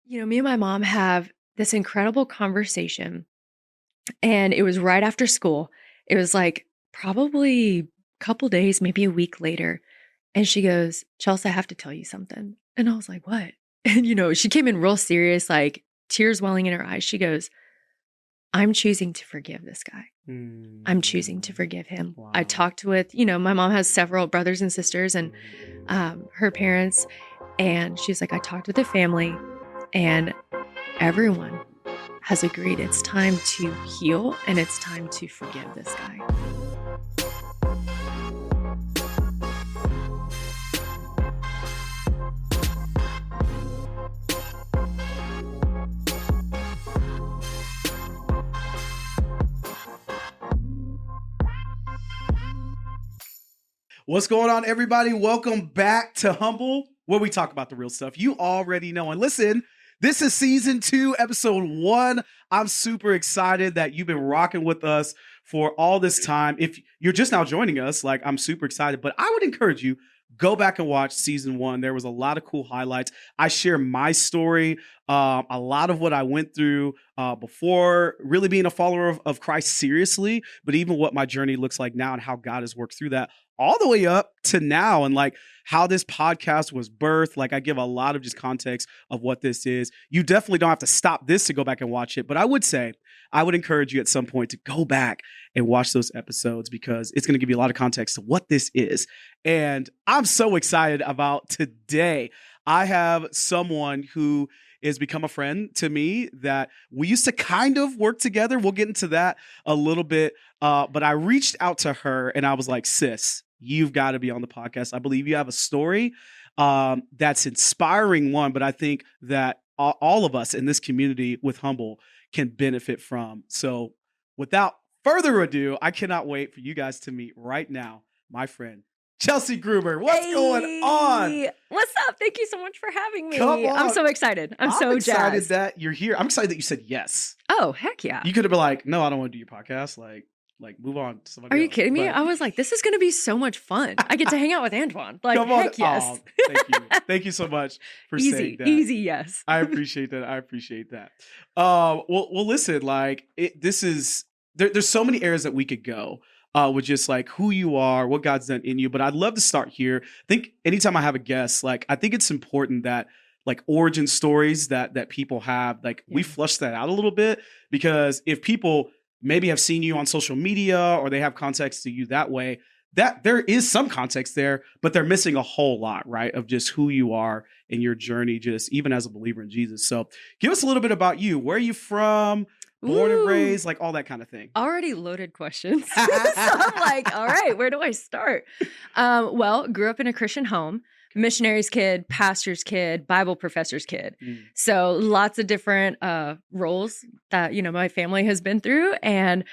me and my mom have this incredible conversation, and it was right after school. It was like probably a couple days, maybe a week later. And she goes, Chelsea, I have to tell you something. And I was like, what? And, she came in real serious, like tears welling in her eyes. She goes, I'm choosing to forgive this guy. I'm choosing to forgive him. Wow. I talked with, my mom has several brothers and sisters and her parents. And she's like, I talked with the family and everyone has agreed it's time to heal and it's time to forgive this guy. What's going on, everybody? Welcome back to Humble, where we talk about the real stuff you already know. And listen, this is season 2, episode 1. I'm super excited that you've been rocking with us for all this time. If you're just now joining us, I'm super excited, but I would encourage you, go back and watch season 1. There was a lot of cool highlights. I share my story, a lot of what I went through before really being a follower of Christ seriously, but even what my journey looks like now and how God has worked through that all the way up to now, and how this podcast was birthed. I give a lot of just context of what this is. You definitely don't have to stop this to go back and watch it, but I would encourage you at some point to go back and watch those episodes because it's going to give you a lot of context to what this is. And I'm so excited about today. I have someone who has become a friend to me that we used to kind of work together. We'll get into that a little bit. But I reached out to her and I was like, sis, you've got to be on the podcast. I believe you have a story that's inspiring one, but I think that all of us in this community with Humble can benefit from. So without further ado, I cannot wait for you guys to meet right now, my friend, Chelsea Groomer. What's going on? What's up? Thank you so much for having me. Come on. I'm so excited. I'm so excited jazzed that you're here. I'm excited that you said yes. Oh, heck yeah. You could have been like, no, I don't want to do your podcast. Move on to somebody Are else. you kidding me? I was like, this is going to be so much fun. I get to hang out with Antoine. Come on. Heck yes. Oh, thank you. Thank you so much for saying that. Easy, yes. I appreciate that. Well, listen, there's so many areas that we could go with just who you are, what God's done in you. But I'd love to start here. I think anytime I have a guest, I think it's important that origin stories that people have, we flush that out a little bit, because if people maybe have seen you on social media or they have context to you that way, that there is some context there, but they're missing a whole lot, right? Of just who you are in your journey, just even as a believer in Jesus. So give us a little bit about you. Where are you from? Born and raised, all that kind of thing. Already loaded questions. So I'm like, all right, where do I start? Well, grew up in a Christian home. Missionary's kid, pastor's kid, Bible professor's kid. So lots of different roles that, my family has been through. And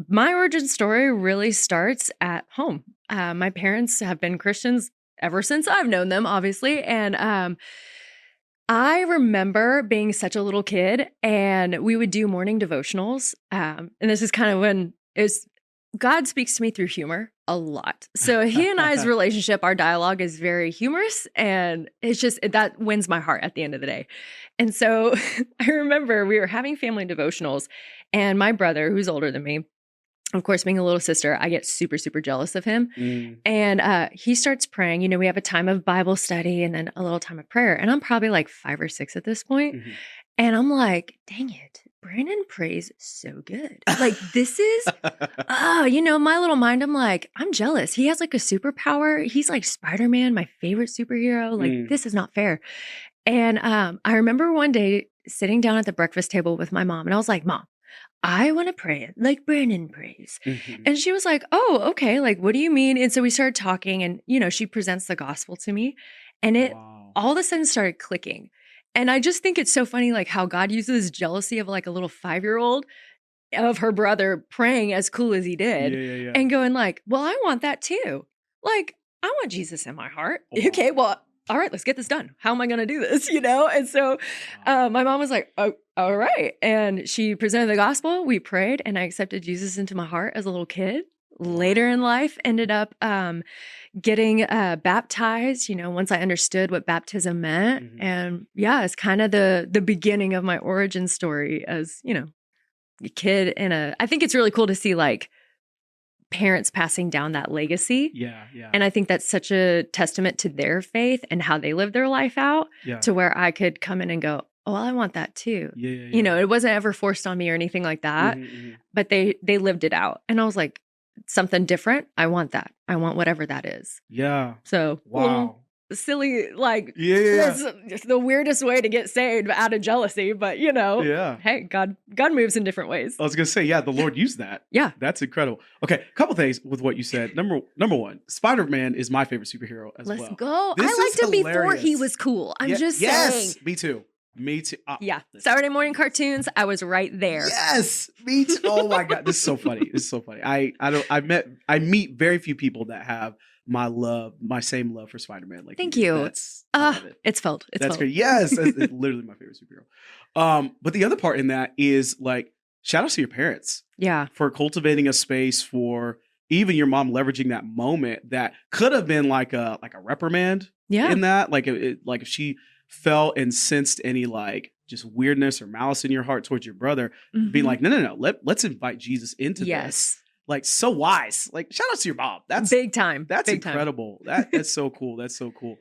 my origin story really starts at home. My parents have been Christians ever since I've known them, obviously. And I remember being such a little kid and we would do morning devotionals. And this is kind of when God speaks to me through humor a lot. So he and I's relationship, our dialogue is very humorous, and it's just, that wins my heart at the end of the day. And so I remember we were having family devotionals, and my brother, who's older than me, of course, being a little sister, I get super, super jealous of him. And he starts praying. We have a time of Bible study and then a little time of prayer. And I'm probably 5 or 6 at this point. And I'm like, dang it, Brandon prays so good. This is, my little mind, I'm like, I'm jealous. He has a superpower. He's like Spider-Man, my favorite superhero. This is not fair. And I remember one day sitting down at the breakfast table with my mom, and I was like, Mom, I want to pray it like Brandon prays. And she was like, oh, okay. What do you mean? And so we started talking, and, she presents the gospel to me, and it all of a sudden started clicking. And I just think it's so funny, how God uses jealousy of a little 5-year-old of her brother praying as cool as he did and going well, I want that too. I want Jesus in my heart. Oh. Okay, well, all right, let's get this done. How am I going to do this? And so my mom was like, oh, all right. And she presented the gospel. We prayed, and I accepted Jesus into my heart as a little kid. later in life, ended up getting baptized, once I understood what baptism meant. Mhm. And yeah, it's kind of the beginning of my origin story as, a kid I think it's really cool to see like parents passing down that legacy. Yeah, yeah. And I think that's such a testament to their faith and how they live their life out Yeah. to where I could come in and go, oh, well, I want that too. Yeah. It wasn't ever forced on me or anything like that, Mhm. but they lived it out. And I was like, something different. I want that. I want whatever that is. Yeah. So, Wow. Silly, like, Yeah. that's the weirdest way to get saved out of jealousy. But, Yeah. hey, God moves in different ways. I was gonna say, yeah, the Lord used that. Yeah. That's incredible. Okay, a couple things with what you said. Number one, Spider-Man is my favorite superhero as well. Let's go. This I liked is him before hilarious. he was cool. I'm just saying. Yes, me too. Yeah. Listen. Saturday morning cartoons, I was right there. Yes, me too. Oh my God, this is so funny. This is so funny. I meet very few people that have my same love for Spider-Man. Like, Thank you. I love it. It's felt. That's great. Yes, it's literally my favorite superhero. But the other part in that is like, shout out to your parents. Yeah. For cultivating a space for even your mom leveraging that moment that could have been like a reprimand. Yeah. In that, like like if she felt and sensed any like just weirdness or malice in your heart towards your brother, being like, no, let's invite Jesus into this. Like, so wise. Like, shout out to your mom. That's big time. That's big incredible. That's so cool. That's so cool.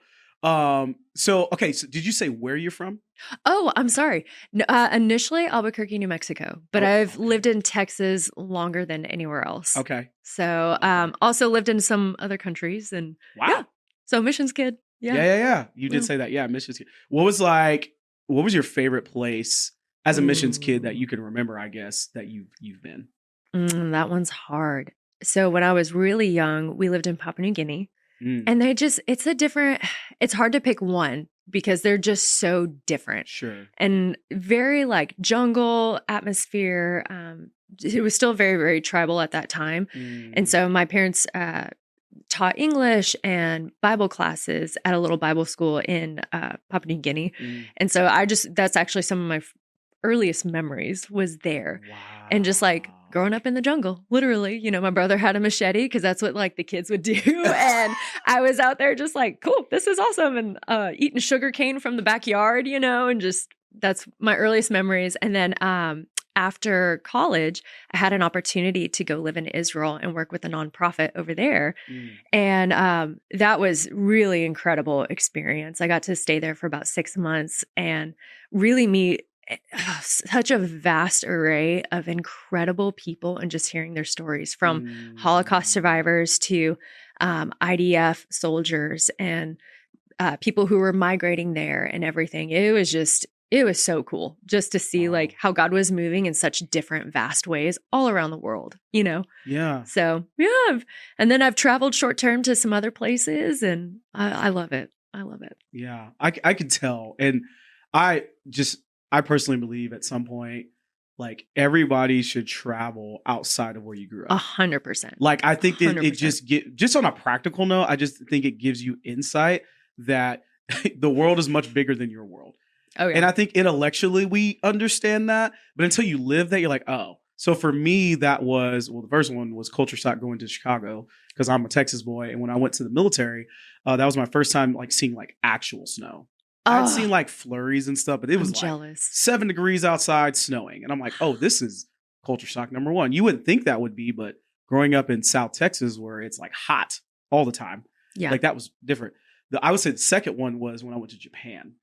So did you say where you're from? Oh, I'm sorry. Initially Albuquerque, New Mexico, but I've lived in Texas longer than anywhere else. Okay. So, also lived in some other countries and wow. Yeah. So missions kid. Yeah. You did say that. Yeah, missions kid. What was your favorite place as a missions kid that you can remember, I guess, that you've been? That one's hard. So when I was really young, we lived in Papua New Guinea. And it's hard to pick one because they're just so different. Sure. And very like jungle atmosphere. It was still very, very tribal at that time. And so my parents taught English and Bible classes at a little Bible school in Papua New Guinea. And so that's actually some of my earliest memories was there. Wow. And just like growing up in the jungle, literally, my brother had a machete because that's what like the kids would do. And I was out there just like, cool, this is awesome. And eating sugar cane from the backyard, and just that's my earliest memories. And then after college, I had an opportunity to go live in Israel and work with a nonprofit over there. And that was really incredible experience. I got to stay there for about 6 months and really meet such a vast array of incredible people and just hearing their stories from Holocaust survivors to IDF soldiers and people who were migrating there and everything. It was so cool just to see like how God was moving in such different, vast ways all around the world, Yeah. So, yeah. And then I've traveled short term to some other places and I love it. I love it. Yeah. I could tell. And I personally believe at some point, like everybody should travel outside of where you grew up. 100%. Like, I think that it just on a practical note, I just think it gives you insight that the world is much bigger than your world. Oh, yeah. And I think intellectually we understand that, but until you live that, you're like, oh. So for me, that was, the first one was culture shock going to Chicago because I'm a Texas boy. And when I went to the military, that was my first time like seeing like actual snow. I'd seen like flurries and stuff, but it was jealous. 7 degrees outside snowing. And I'm like, oh, this is culture shock number one. You wouldn't think that would be, but growing up in South Texas where it's like hot all the time, like that was different. I would say the second one was when I went to Japan.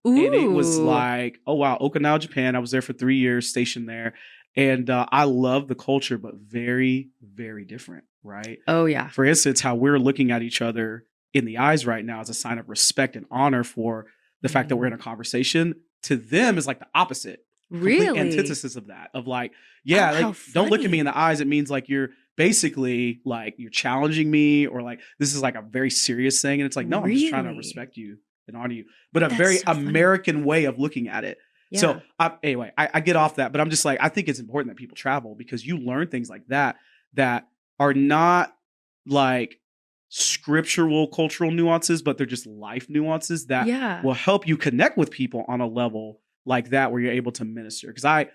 Ooh. And it was like, oh, wow, Okinawa, Japan. I was there for 3 years, stationed there. And I love the culture, but very, very different, right? Oh, yeah. For instance, how we're looking at each other in the eyes right now is a sign of respect and honor for the fact that we're in a conversation. To them is like the opposite. Really? Complete antithesis of that. Of like, yeah, like, don't look at me in the eyes. It means like you're basically like you're challenging me or like this is like a very serious thing. And it's like, no, I'm just trying to respect you and honor you. But a very American way of looking at it. Yeah. So anyway, I get off that, but I'm just like, I think it's important that people travel because you learn things like that are not like scriptural cultural nuances, but they're just life nuances that will help you connect with people on a level like that where you're able to minister. Because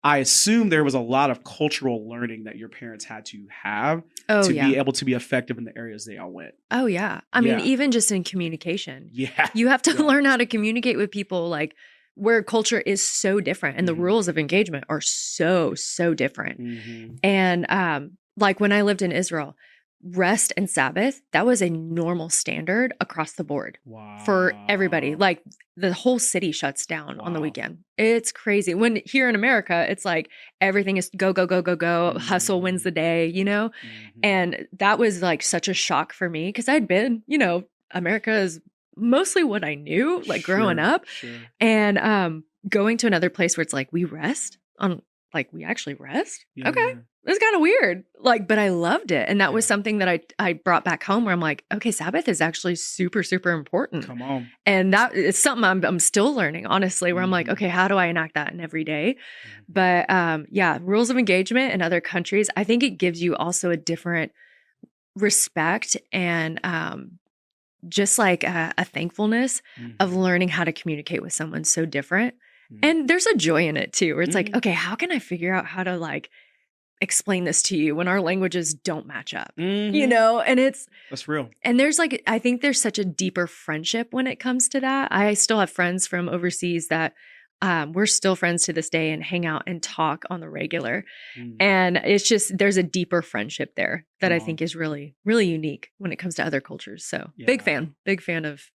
I assume there was a lot of cultural learning that your parents had to have Oh, to yeah. be able to be effective in the areas they all went. Oh, yeah. I mean, even just in communication, Yeah. you have to learn how to communicate with people like where culture is so different and the rules of engagement are so, so different. And like when I lived in Israel, rest and Sabbath, that was a normal standard across the board for everybody. Like the whole city shuts down on the weekend. It's crazy. When here in America, it's like everything is go, go, go, go, go. Hustle wins the day, you know? And that was like such a shock for me because I'd been, you know, America is mostly what I knew, like growing up. And going to another place where it's like we rest on, like we actually rest. Okay. It's kind of weird. Like, but I loved it. And that was something that I brought back home where I'm like, okay, Sabbath is actually super, super important. Come on. And that is something I'm still learning, honestly, where I'm like, okay, how do I enact that in every day? But yeah, rules of engagement in other countries, I think it gives you also a different respect and just like a thankfulness of learning how to communicate with someone so different. And there's a joy in it too, where it's like, okay, how can I figure out how to like explain this to you when our languages don't match up, you know? And that's real. And there's like, I think there's such a deeper friendship when it comes to that. I still have friends from overseas that we're still friends to this day and hang out and talk on the regular. And it's just, there's a deeper friendship there that I think is really, really unique when it comes to other cultures. So big fan of,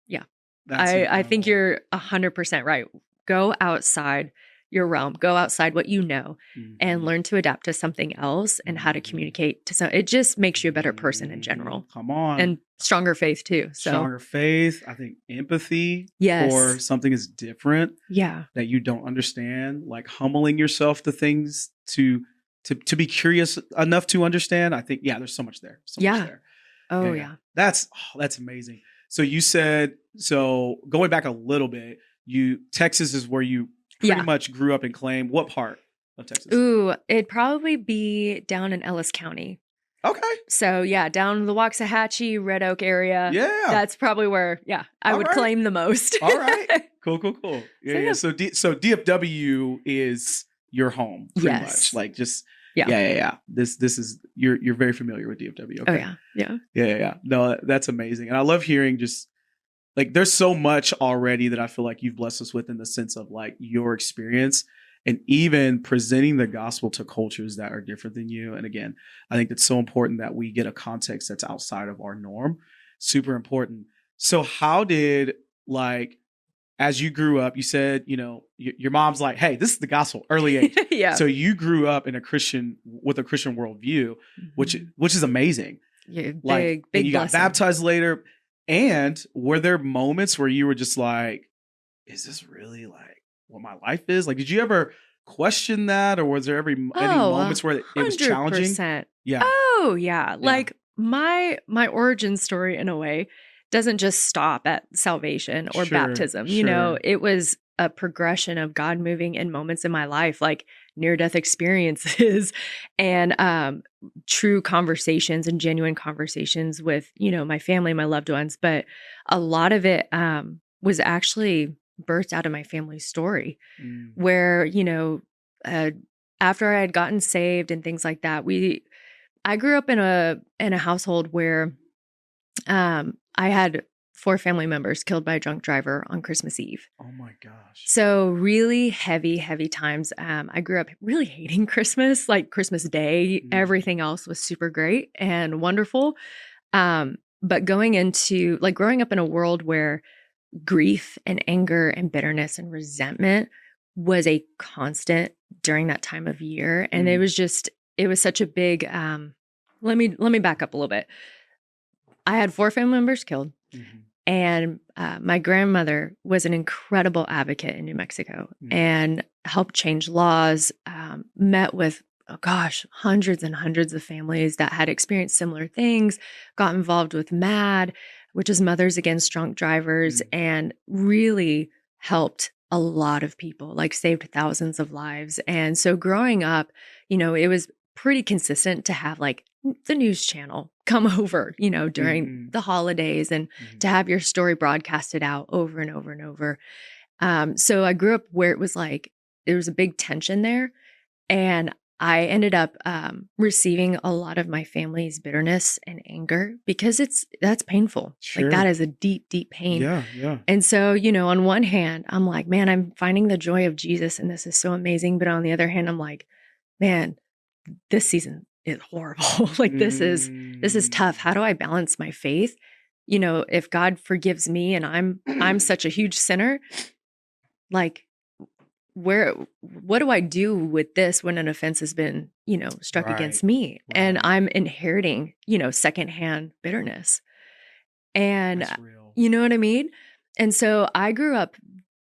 I think you're 100% right. Go outside your realm, go outside what you know and learn to adapt to something else and how to communicate to some. It just makes you a better person in general. Come on. And stronger faith too. So stronger faith. I think empathy for something is different. Yeah. That you don't understand, like humbling yourself to things to be curious enough to understand. I think, there's so much there. So much there. Oh yeah. That's amazing. So you said, so going back a little bit, Texas is where you pretty much grew up and claimed. What part of Texas? Ooh, it'd probably be down in Ellis County. Okay. So down the Waxahachie, Red Oak area. Yeah. That's probably where, I would claim the most. All right. Cool. Yeah. So DFW is your home pretty much. Like just, yeah. This is, you're very familiar with DFW. Okay. Oh yeah. Yeah. No, that's amazing. And I love hearing just, like, there's so much already that I feel like you've blessed us with in the sense of like your experience and even presenting the gospel to cultures that are different than you. And again, I think it's so important that we get a context that's outside of our norm. Super important. So how did, like, as you grew up, you said, you know, your mom's like, hey, this is the gospel, early age. So you grew up with a Christian worldview, which is amazing. Yeah, big and you got baptized later. And were there moments where you were just like, is this really like what my life is? Like, did you ever question that? Or was there any moments where it was challenging? Yeah. Oh, yeah. Like my origin story in a way doesn't just stop at salvation or baptism. You know, it was a progression of God moving in moments in my life, like near-death experiences and true conversations and genuine conversations with, you know, my family, my loved ones. But a lot of it was actually birthed out of my family's story where, you know, after I had gotten saved and things like that, I grew up in a household where I had 4 family members killed by a drunk driver on Christmas Eve. Oh my gosh. So really heavy times. I grew up really hating Christmas, like Christmas Day. Everything else was super great and wonderful. But growing up in a world where grief and anger and bitterness and resentment was a constant during that time of year. And it was such a big, let me back up a little bit. I had 4 family members killed. And my grandmother was an incredible advocate in New Mexico and helped change laws, met with, hundreds and hundreds of families that had experienced similar things, got involved with MAD, which is Mothers Against Drunk Drivers, and really helped a lot of people, like saved thousands of lives. And so growing up, you know, it was pretty consistent to have like the news channel come over, you know, during the holidays and to have your story broadcasted out over and over and over. So I grew up where it was like, there was a big tension there. And I ended up receiving a lot of my family's bitterness and anger because that's painful. Sure. Like that is a deep, deep pain. Yeah, yeah. And so, on one hand, I'm like, man, I'm finding the joy of Jesus and this is so amazing. But on the other hand, I'm like, man, this season is horrible. Like this is tough. How do I balance my faith? If God forgives me and I'm such a huge sinner, like what do I do with this when an offense has been, struck against me and I'm inheriting, secondhand bitterness. And That's real. you know what I mean? And so I grew up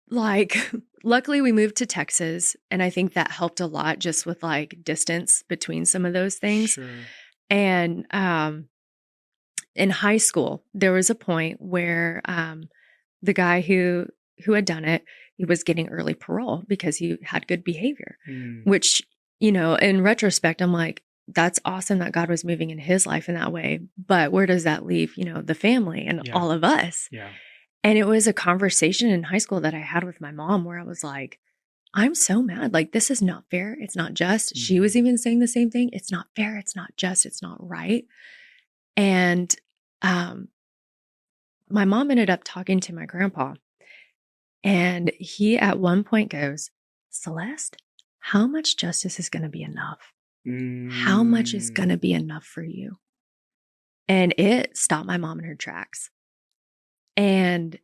luckily we moved to Texas and I think that helped a lot just with like distance between some of those things. Sure. And in high school, there was a point where the guy who had done it, he was getting early parole because he had good behavior, which, in retrospect, I'm like, that's awesome that God was moving in his life in that way. But where does that leave, the family and all of us? Yeah. And it was a conversation in high school that I had with my mom where I was like, I'm so mad. Like, this is not fair. It's not just. She was even saying the same thing. It's not fair. It's not just. It's not right. And my mom ended up talking to my grandpa. And he at one point goes, Celeste, how much justice is going to be enough? How much is going to be enough for you? And it stopped my mom in her tracks. And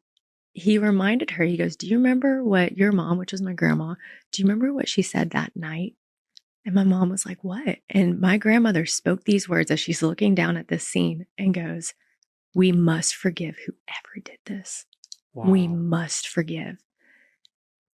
he reminded her, he goes, do you remember what your mom, which was my grandma, do you remember what she said that night? And my mom was like, what? And my grandmother spoke these words as she's looking down at this scene and goes, we must forgive whoever did this. Wow. We must forgive.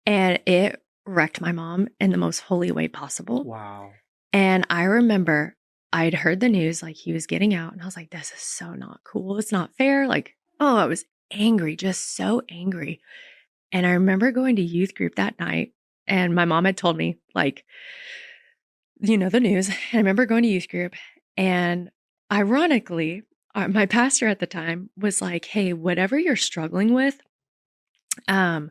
And it wrecked my mom in the most holy way possible. Wow. And I remember I'd heard the news, like he was getting out, and I was like, this is so not cool. It's not fair. Like, oh, I was angry, just so angry. And I remember going to youth group that night, and my mom had told me, like, the news. And I remember going to youth group, and ironically, my pastor at the time was like, hey, whatever you're struggling with, and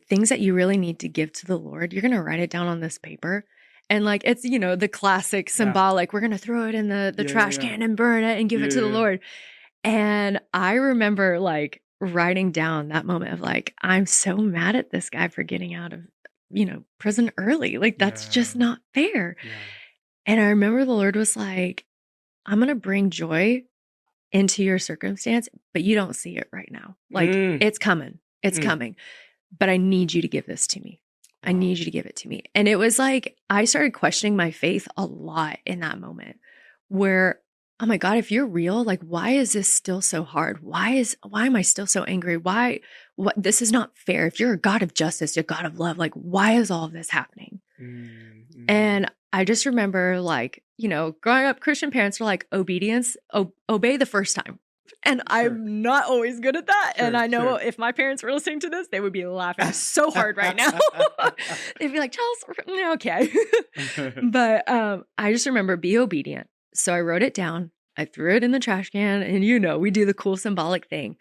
things that you really need to give to the Lord, you're going to write it down on this paper. And like, it's, the classic symbolic, we're going to throw it in the trash can and burn it and give it to the Lord. And I remember like writing down that moment of like, I'm so mad at this guy for getting out of, prison early. Like, that's just not fair. Yeah. And I remember the Lord was like, I'm going to bring joy into your circumstance, but you don't see it right now. Like it's coming. It's coming. But I need you to give this to me. I need you to give it to me. And it was like, I started questioning my faith a lot in that moment where, oh my God, if you're real, like, why is this still so hard? Why am I still so angry? This is not fair. If you're a God of justice, a God of love, like, why is all of this happening? And I just remember like, growing up, Christian parents are like, obedience, obey the first time. And I'm not always good at that. And I know if my parents were listening to this, they would be laughing so hard right now. They'd be like, Chelsea, okay. But I just remember be obedient. So I wrote it down. I threw it in the trash can and we do the cool symbolic thing.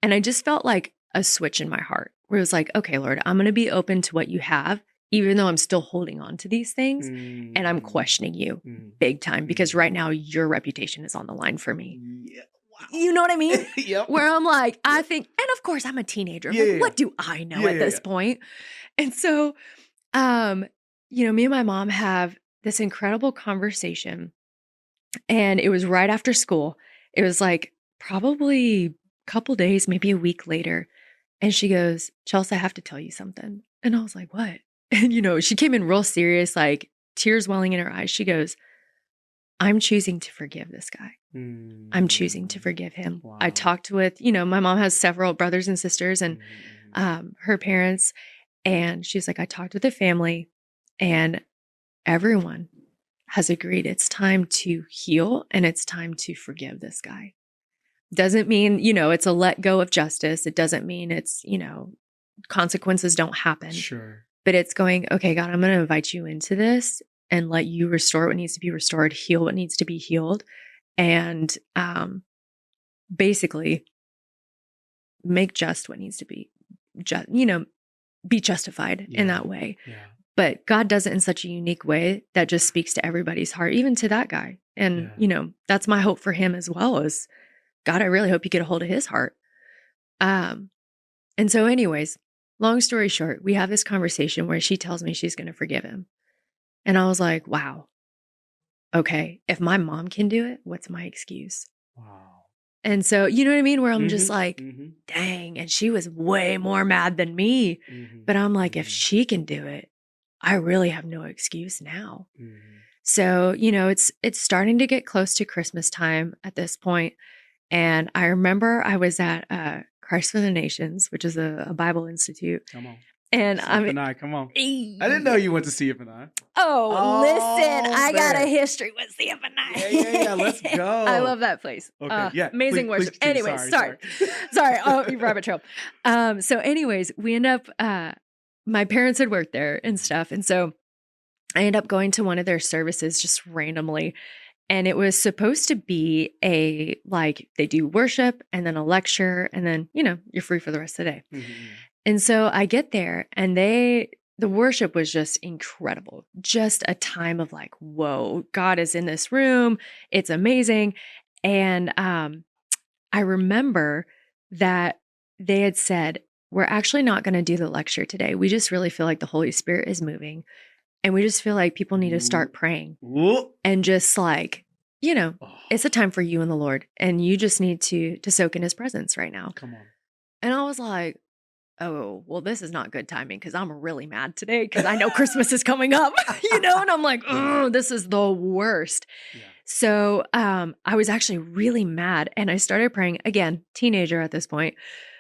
And I just felt like a switch in my heart where it was like, okay, Lord, I'm going to be open to what you have, even though I'm still holding on to these things and I'm questioning you big time because right now your reputation is on the line for me. Yeah. You know what I mean? Yep. Where I'm like, I think, and of course I'm a teenager. What do I know at this point? And so, me and my mom have this incredible conversation and it was right after school. It was like probably a couple days, maybe a week later. And she goes, Chelsea, I have to tell you something. And I was like, what? And, she came in real serious, like tears welling in her eyes. She goes, I'm choosing to forgive this guy. I'm choosing to forgive him. Wow. I talked with, my mom has several brothers and sisters and her parents. And she's like, I talked with the family and everyone has agreed it's time to heal and it's time to forgive this guy. Doesn't mean, it's a let go of justice. It doesn't mean it's, consequences don't happen. Sure. But it's going, okay, God, I'm going to invite you into this and let you restore what needs to be restored, heal what needs to be healed. And basically make just what needs to be, be justified in that way. Yeah. But God does it in such a unique way that just speaks to everybody's heart, even to that guy. And, that's my hope for him as well, is God, I really hope you get a hold of his heart. And so anyways, long story short, we have this conversation where she tells me she's going to forgive him. And I was like, wow, okay, if my mom can do it, what's my excuse? Wow. And so, you know what I mean? Where I'm just like, dang. And she was way more mad than me. But I'm like, if she can do it, I really have no excuse now. So, it's starting to get close to Christmas time at this point. And I remember I was at Christ for the Nations, which is a Bible institute. Come on. And CF&I, come on. I didn't know you went to CF&I. Oh, listen, I got a history with CF&I. Yeah, let's go. I love that place. Okay, yeah. Amazing worship. Anyways, sorry. Oh, you rabbit trail. So anyways, we end up, my parents had worked there and stuff. And so I ended up going to one of their services just randomly. And it was supposed to be they do worship and then a lecture and then, you're free for the rest of the day. And so I get there and the worship was just incredible. Just a time of like, whoa, God is in this room. It's amazing. And I remember that they had said, we're actually not going to do the lecture today. We just really feel like the Holy Spirit is moving. And we just feel like people need to start praying. And just like, it's a time for you and the Lord. And you just need to soak in his presence right now. Come on. And I was like, oh, well, this is not good timing because I'm really mad today because I know Christmas is coming up, and I'm like, oh, this is the worst. Yeah. So I was actually really mad and I started praying, again, teenager at this point.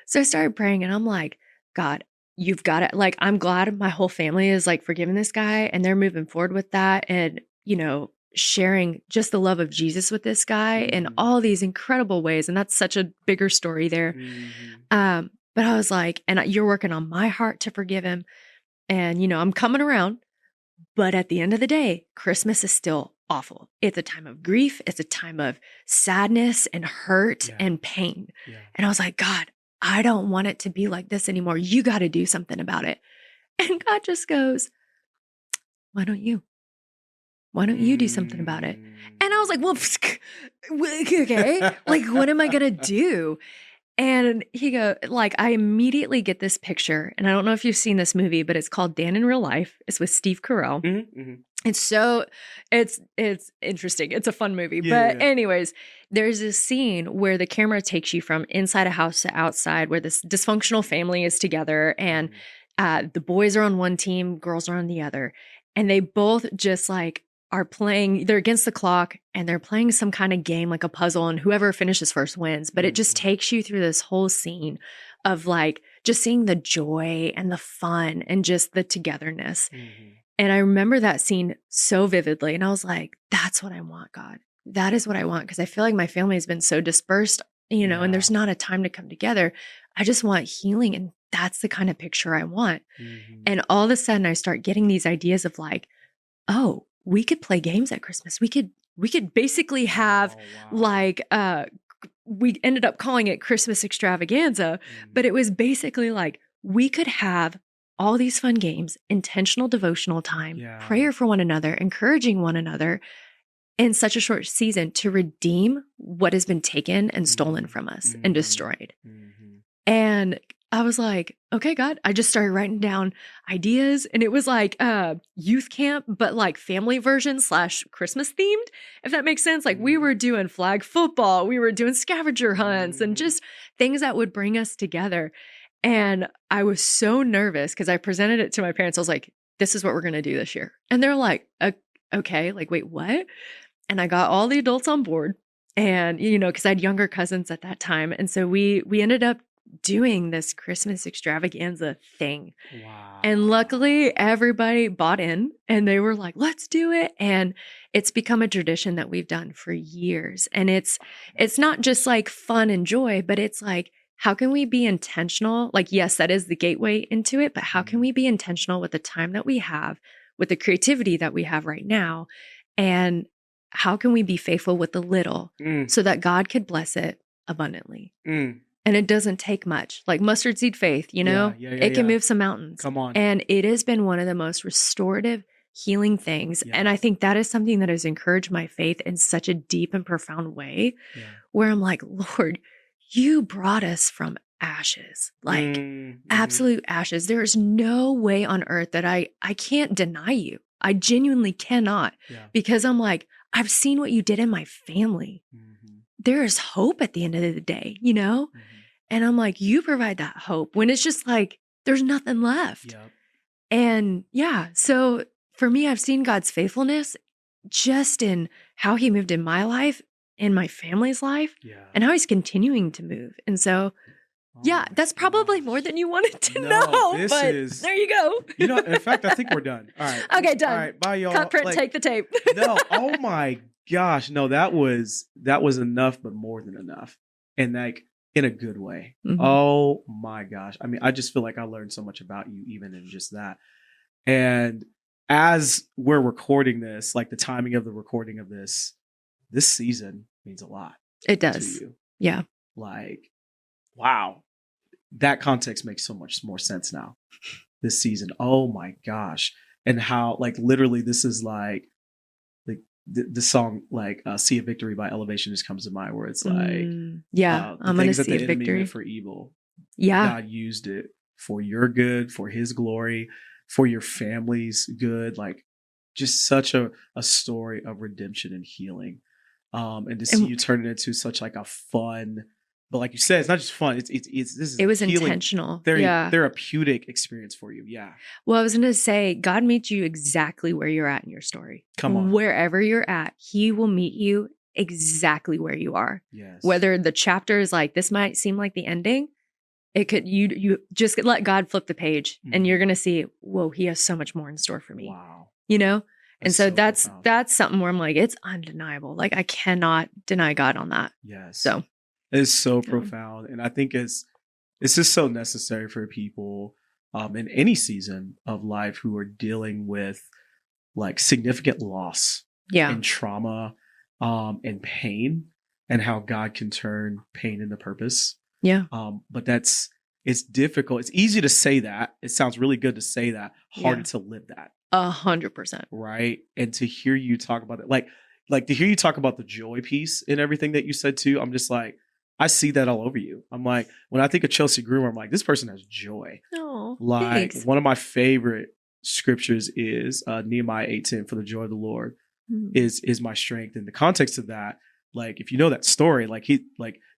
So I started praying and I'm like, God, you've got it. Like, I'm glad my whole family is like forgiving this guy and they're moving forward with that and, sharing just the love of Jesus with this guy in all these incredible ways. And that's such a bigger story there. But I was like, and you're working on my heart to forgive him. And, I'm coming around. But at the end of the day, Christmas is still awful. It's a time of grief. It's a time of sadness and hurt and pain. Yeah. And I was like, God, I don't want it to be like this anymore. You got to do something about it. And God just goes, why don't you? Why don't you do something about it? And I was like, well, okay, like, what am I going to do? And he goes, like, I immediately get this picture, and I don't know if you've seen this movie, but it's called Dan in Real Life. It's with Steve Carell. It's interesting. It's a fun movie. Anyways, there's this scene where the camera takes you from inside a house to outside where this dysfunctional family is together and the boys are on one team, girls are on the other. And they both just like are playing, they're against the clock and they're playing some kind of game, like a puzzle, and whoever finishes first wins. But it just takes you through this whole scene of like just seeing the joy and the fun and just the togetherness. And I remember that scene so vividly. And I was like, that's what I want, God. That is what I want. Because I feel like my family has been so dispersed, and there's not a time to come together. I just want healing. And that's the kind of picture I want. And all of a sudden I start getting these ideas of like, oh, we could play games at Christmas. We could basically have we ended up calling it Christmas extravaganza, but it was basically like we could have all these fun games, intentional devotional time, prayer for one another, encouraging one another in such a short season to redeem what has been taken and stolen from us and destroyed. And I was like, okay, God, I just started writing down ideas, and it was like youth camp, but like family version / Christmas themed, if that makes sense. Like we were doing flag football, we were doing scavenger hunts and just things that would bring us together. And I was so nervous because I presented it to my parents. I was like, this is what we're going to do this year. And they're like, okay, like, wait, what? And I got all the adults on board and, because I had younger cousins at that time. And so we ended up doing this Christmas extravaganza thing. Wow. And luckily everybody bought in and they were like, let's do it. And it's become a tradition that we've done for years. And it's not just like fun and joy, but it's like, how can we be intentional? Like, yes, that is the gateway into it, but how can we be intentional with the time that we have, with the creativity that we have right now? And how can we be faithful with the little so that God could bless it abundantly? And it doesn't take much, like mustard seed faith, it can move some mountains. Come on. And it has been one of the most restorative, healing things. Yeah. And I think that is something that has encouraged my faith in such a deep and profound way where I'm like, Lord, you brought us from ashes, like absolute ashes. There is no way on earth that I can't deny you. I genuinely cannot because I'm like, I've seen what you did in my family. There is hope at the end of the day, And I'm like, you provide that hope when it's just like, there's nothing left. And so for me, I've seen God's faithfulness just in how he moved in my life, in my family's life, and how he's continuing to move. And so, that's probably more than you wanted to know. There you go. In fact, I think we're done. All right. Okay, done. All right, bye, y'all. Cut, print, take the tape. No, oh my gosh, no, that was enough, but more than enough, and like in a good way. Oh my gosh, I mean, I just feel like I learned so much about you even in just that. And as we're recording this, like the timing of the recording of this season means a lot. It does. To you. Yeah. Like, wow, that context makes so much more sense now. This season, oh my gosh, and how like literally this is like the song like "See a Victory" by Elevation just comes to mind, where it's like, I'm gonna see a victory for evil. Yeah, God used it for your good, for His glory, for your family's good. Like, just such a story of redemption and healing, and to see you turn it into such like a fun. But like you said, it's not just fun. It was healing, intentional. Therapeutic experience for you. Yeah. Well, I was going to say, God meets you exactly where you're at in your story. Come on. Wherever you're at, he will meet you exactly where you are. Yes. Whether the chapter is like, this might seem like the ending, it could, you just let God flip the page and you're going to see, whoa, he has so much more in store for me. Wow. And so that's something where I'm like, it's undeniable. Like I cannot deny God on that. Yes. So. It's so profound. And I think it's just so necessary for people in any season of life who are dealing with like significant loss and trauma and pain, and how God can turn pain into purpose. Yeah. But it's difficult. It's easy to say that. It sounds really good to say that. Harder to live that. 100%. Right. And to hear you talk about it, like to hear you talk about the joy piece and everything that you said too, I'm just like, I see that all over you. I'm like, when I think of Chelsea Groomer, I'm like, this person has joy. Oh, like thanks. One of my favorite scriptures is Nehemiah 8:10, for the joy of the Lord is my strength. In the context of that, like, if you know that story, like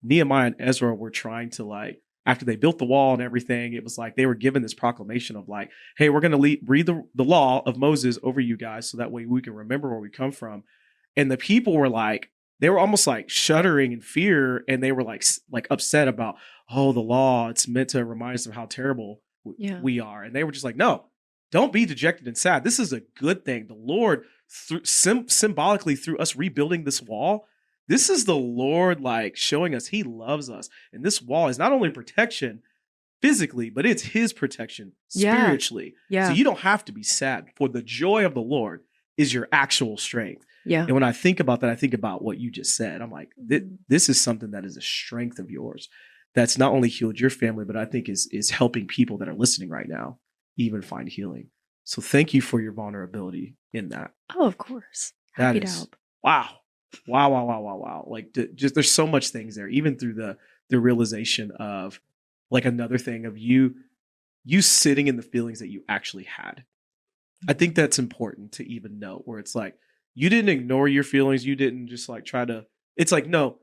Nehemiah and Ezra were trying to like, after they built the wall and everything, it was like they were given this proclamation of like, hey, we're going to read the law of Moses over you guys so that way we can remember where we come from. And the people were like, they were almost like shuddering in fear, and they were like upset about, oh, the law, it's meant to remind us of how terrible we are. And they were just like, no, don't be dejected and sad. This is a good thing. The Lord, symbolically through us rebuilding this wall, this is the Lord like showing us he loves us. And this wall is not only protection physically, but it's his protection spiritually. Yeah. So you don't have to be sad, for the joy of the Lord is your actual strength. Yeah. And when I think about that, I think about what you just said. I'm like, this is something that is a strength of yours that's not only healed your family, but I think is helping people that are listening right now even find healing. So thank you for your vulnerability in that. Oh, of course. Happy to help. Wow. Like just there's so much things there, even through the realization of like another thing of you sitting in the feelings that you actually had. I think that's important to even note, where it's like, you didn't ignore your feelings. You didn't just like try to, it's like, no,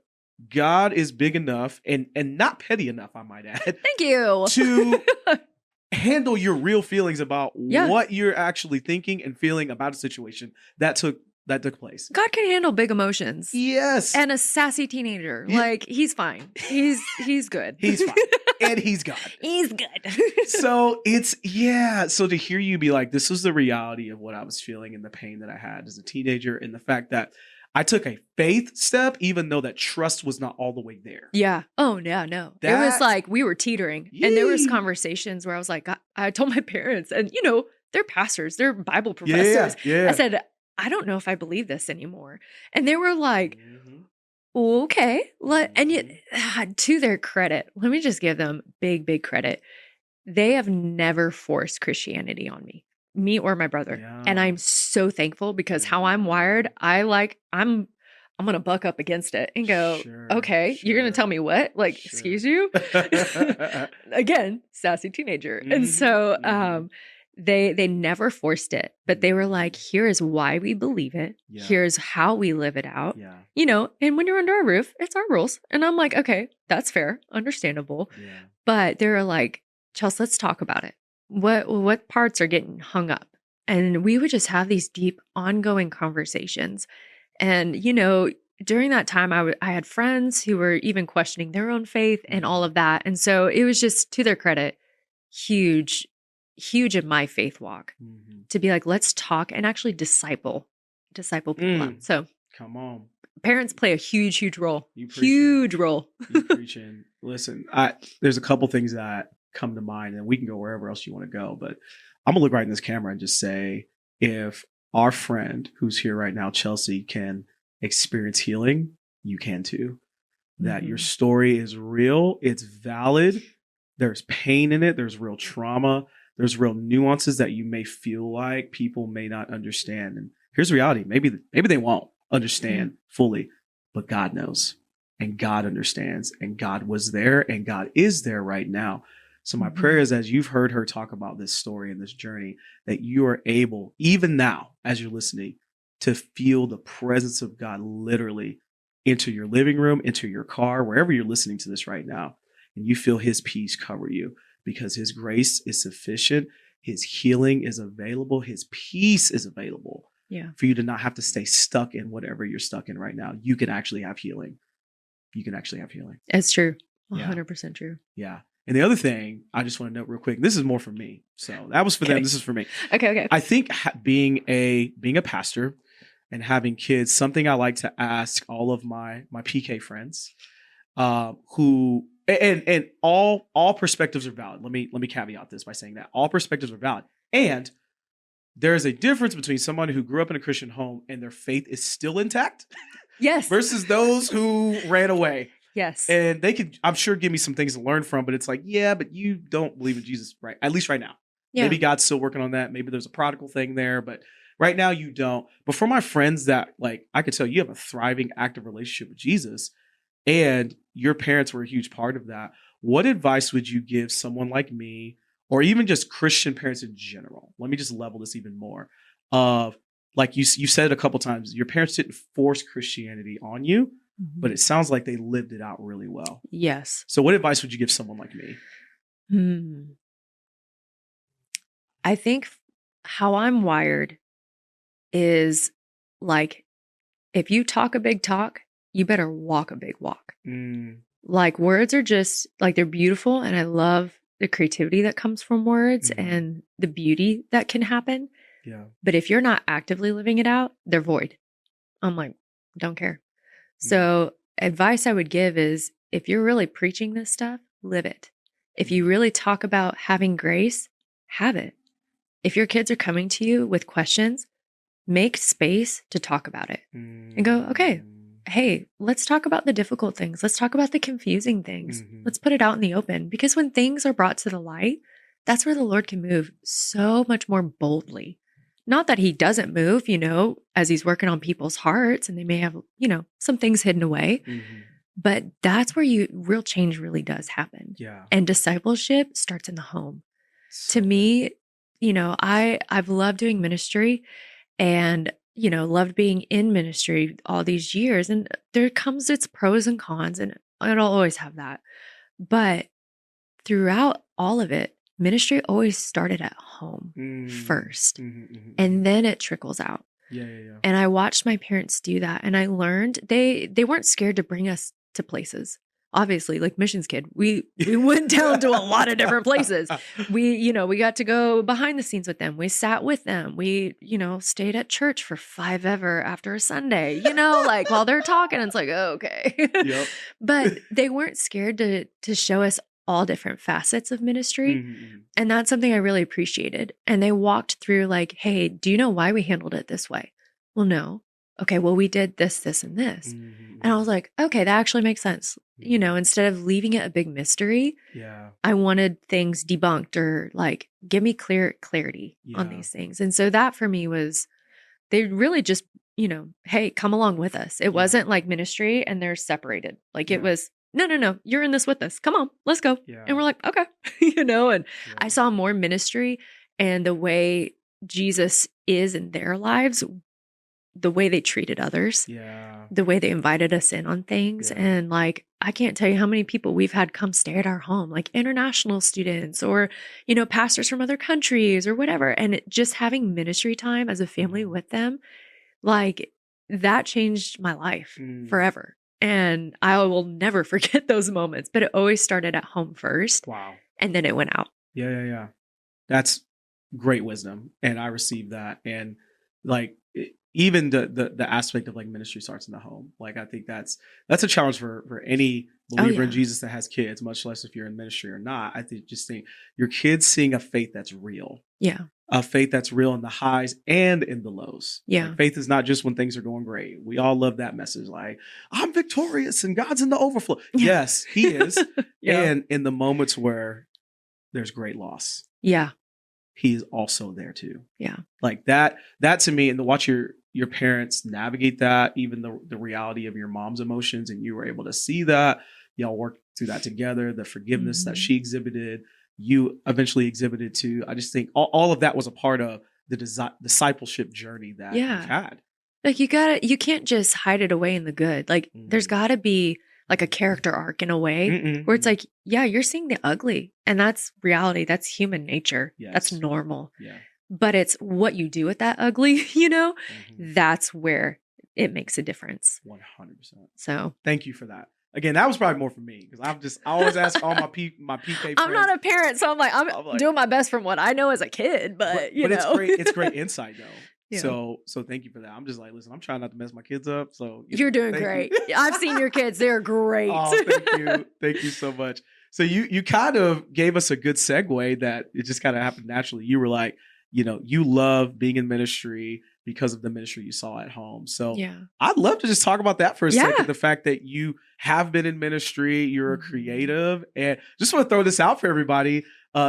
God is big enough and not petty enough, I might add. Thank you. To handle your real feelings about what you're actually thinking and feeling about a situation that took place. God can handle big emotions. Yes. And a sassy teenager. Like, he's fine. He's good. He's fine. And he's God. He's good. So so to hear you be like, this was the reality of what I was feeling and the pain that I had as a teenager, and the fact that I took a faith step, even though that trust was not all the way there. Yeah. Oh, yeah, no. It was like we were teetering. And there was conversations where I was like, I told my parents, and they're pastors, they're Bible professors. Yeah. I said, I don't know if I believe this anymore. And they were like, Okay. And yet, to their credit, let me just give them big credit. They have never forced Christianity on me or my brother. Yeah. And I'm so thankful because how I'm wired, I'm going to buck up against it and go, okay, you're going to tell me what? Like, excuse you? Again, sassy teenager. And so they never forced it, but they were like, here is why we believe it. Yeah. Here's how we live it out. Yeah. You know, and when you're under our roof, it's our rules. And I'm like, okay, that's fair, understandable. Yeah. But they're like, Chelsea, let's talk about it. What parts are getting hung up? And we would just have these deep, ongoing conversations. And, you know, during that time, I had friends who were even questioning their own faith and all of that. And so it was just, to their credit, huge in my faith walk to be like, let's talk and actually disciple people up. So come on. Parents play a huge role. Huge role. You preaching. Listen, there's a couple things that come to mind, and we can go wherever else you want to go, but I'm gonna look right in this camera and just say, if our friend who's here right now, Chelsea, can experience healing, you can too. That your story is real, it's valid, there's pain in it, there's real trauma, there's real nuances that you may feel like people may not understand. And here's the reality, maybe they won't understand fully, but God knows, and God understands, and God was there, and God is there right now. So my prayer is, as you've heard her talk about this story and this journey, that you are able, even now, as you're listening, to feel the presence of God literally into your living room, into your car, wherever you're listening to this right now. And you feel his peace cover you because his grace is sufficient. His healing is available. His peace is available for you to not have to stay stuck in whatever you're stuck in right now. You can actually have healing. You can actually have healing. It's true. 100% true. Yeah. And the other thing I just want to note real quick, this is more for me. So that was for them. This is for me. Okay. I think being a pastor and having kids, something I like to ask all of my PK friends, who and all perspectives are valid. Let me caveat this by saying that all perspectives are valid. And there is a difference between someone who grew up in a Christian home and their faith is still intact, yes, versus those who ran away. Yes. And they could, I'm sure, give me some things to learn from, but it's like, yeah, but you don't believe in Jesus, right? At least right now. Yeah. Maybe God's still working on that. Maybe there's a prodigal thing there, but right now you don't. But for my friends that, like, I could tell you have a thriving, active relationship with Jesus, and your parents were a huge part of that. What advice would you give someone like me, or even just Christian parents in general? Let me just level this even more. Of, like you said it a couple times, your parents didn't force Christianity on you, but it sounds like they lived it out really well. Yes. So what advice would you give someone like me? I think how I'm wired is like, if you talk a big talk, you better walk a big walk. Like, words are just like, they're beautiful. And I love the creativity that comes from words and the beauty that can happen. Yeah. But if you're not actively living it out, they're void. I'm like, don't care. So advice I would give is, if you're really preaching this stuff, live it. If you really talk about having grace, have it. If your kids are coming to you with questions, make space to talk about it and go, okay, hey, let's talk about the difficult things. Let's talk about the confusing things. Let's put it out in the open, because when things are brought to the light, that's where the Lord can move so much more boldly. Not that he doesn't move, you know, as he's working on people's hearts, and they may have, you know, some things hidden away, but that's where real change really does happen. Yeah. And discipleship starts in the home. So to me, you know, I've loved doing ministry, and, you know, loved being in ministry all these years, and there comes its pros and cons, and it'll always have that. But throughout all of it, ministry always started at home first, and then it trickles out. Yeah. And I watched my parents do that, and I learned they weren't scared to bring us to places. Obviously, like Missions Kid, we went down to a lot of different places. We got to go behind the scenes with them. We sat with them. We, stayed at church for 5 ever after a Sunday, like while they're talking. It's like, oh, okay. Yep. But they weren't scared to show us all different facets of ministry. And that's something I really appreciated. And they walked through like, hey, do you know why we handled it this way? Well, no. okay, well, we did this, this, and this. Mhm. And I was like, okay, that actually makes sense. You know, instead of leaving it a big mystery, I wanted things debunked or like, give me clarity on these things. And so that for me was, they really just, you know, hey, come along with us. It wasn't like ministry and they're separated. Like it was, no, you're in this with us. Come on, let's go. And we're like, okay, you know, and I saw more ministry and the way Jesus is in their lives, the way they treated others, the way they invited us in on things. And like, I can't tell you how many people we've had come stay at our home, like international students or, you know, pastors from other countries or whatever. And just having ministry time as a family with them, like that changed my life forever. And I will never forget those moments, but it always started at home first. Wow. And then it went out. Yeah. That's great wisdom. And I received that. And like, even the aspect of like ministry starts in the home. Like, I think that's a challenge for any believer in Jesus that has kids, much less if you're in ministry or not. I think your kids seeing a faith that's real. Yeah. A faith that's real in the highs and in the lows. Yeah. Like, faith is not just when things are going great. We all love that message. Like, I'm victorious and God's in the overflow. Yeah. Yes, he is. And in the moments where there's great loss. Yeah. He's also there too. Yeah. Like that to me, and to watch your parents navigate that, even the reality of your mom's emotions, and you were able to see that, y'all worked through that together, the forgiveness that she exhibited, you eventually exhibited too. I just think all of that was a part of the discipleship journey that you had. Like you can't just hide it away in the good. Like there's gotta be like a character arc in a way where it's like, yeah, you're seeing the ugly and that's reality. That's human nature. Yes. That's normal. Yeah. But it's what you do with that ugly, you know, that's where it makes a difference. 100%. So thank you for that. Again, that was probably more for me because I always ask all my PK friends. I'm not a parent, so I'm like, doing my best from what I know as a kid, but you know. It's great insight though. Yeah. So thank you for that. I'm just like, listen, I'm trying not to mess my kids up. So you're doing great. I've seen your kids. They're great. Oh, thank you. Thank you so much. So you kind of gave us a good segue that it just kind of happened naturally. You were like, you know, you love being in ministry because of the ministry you saw at home. So I'd love to just talk about that for a second. The fact that you have been in ministry, you're a creative, and just want to throw this out for everybody.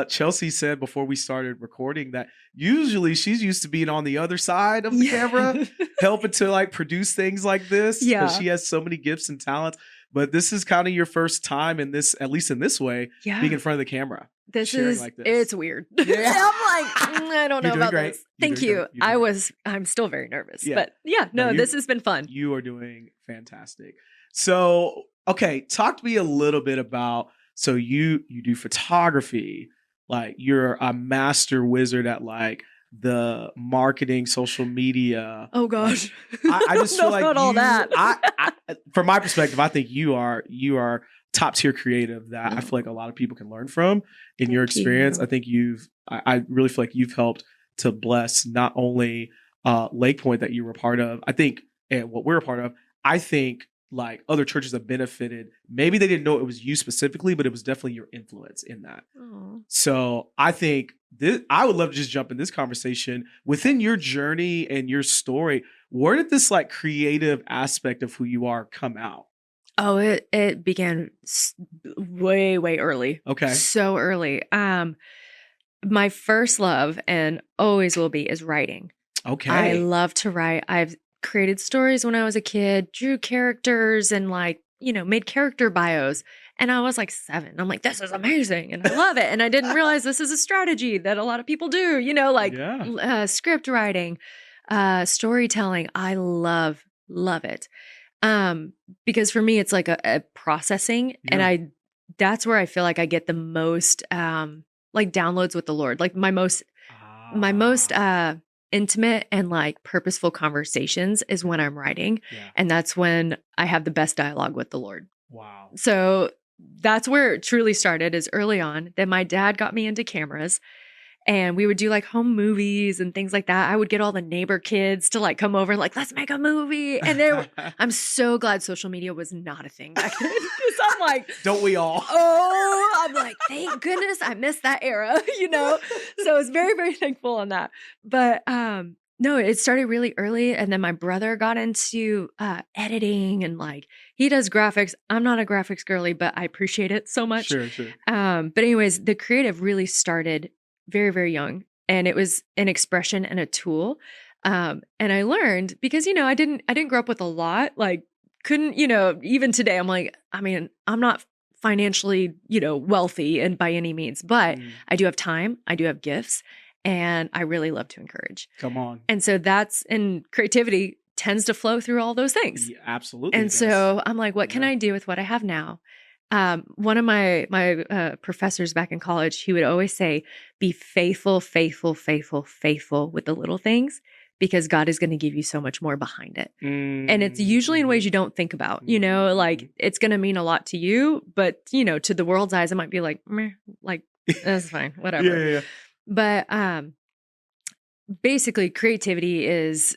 Chelsea said before we started recording that usually she's used to being on the other side of the camera, helping to like produce things like this. Because she has so many gifts and talents. But this is kind of your first time in this, at least in this way, being in front of the camera. It's weird. Yeah. I'm like, I don't know about this. Thank you. I'm still very nervous. Yeah. But this has been fun. You are doing fantastic. So, okay, talk to me a little bit about, so you do photography, like you're a master wizard at like the marketing, social media. Oh gosh. I just feel like all that. From my perspective, I think you are top tier creative that I feel like a lot of people can learn from in your experience. I think I really feel like you've helped to bless not only Lake Point that you were a part of, I think, and what we're a part of, I think like other churches have benefited. Maybe they didn't know it was you specifically, but it was definitely your influence in that. Aww. So I think I would love to just jump in this conversation within your journey and your story. Where did this like creative aspect of who you are come out? Oh, it began way, way early. Okay. So early. My first love and always will be is writing. Okay. I love to write. I've created stories when I was a kid, drew characters and like, made character bios. And I was like 7. I'm like, this is amazing. And I love it. And I didn't realize this is a strategy that a lot of people do, script writing, storytelling. I love it. Because for me, it's like a processing and that's where I feel like I get the most, like downloads with the Lord, like my most intimate and like purposeful conversations is when I'm writing. Yeah. And that's when I have the best dialogue with the Lord. Wow. So that's where it truly started, is early on. Then my dad got me into cameras and we would do like home movies and things like that. I would get all the neighbor kids to like come over and like, let's make a movie. And I'm so glad social media was not a thing back then. Because I'm like, don't we all? Oh, I'm like, thank goodness I missed that era, So I was very, very thankful on that. But No, it started really early, and then my brother got into editing, and like he does graphics. I'm not a graphics girly, but I appreciate it so much. Sure, sure. But anyways, the creative really started very, very young, and it was an expression and a tool. And I learned because I didn't grow up with a lot. Like, couldn't even today, I'm like, I mean, I'm not financially wealthy and by any means, but I do have time, I do have gifts, and I really love to encourage. Come on. And so and creativity tends to flow through all those things. Yeah, absolutely. And so I'm like, what can I do with what I have now? One of my professors back in college, he would always say, be faithful, faithful, faithful, faithful with the little things, because God is going to give you so much more behind it. And it's usually in ways you don't think about, like it's going to mean a lot to you, but to the world's eyes, it might be like, meh, like that's fine, whatever. Yeah. But basically creativity is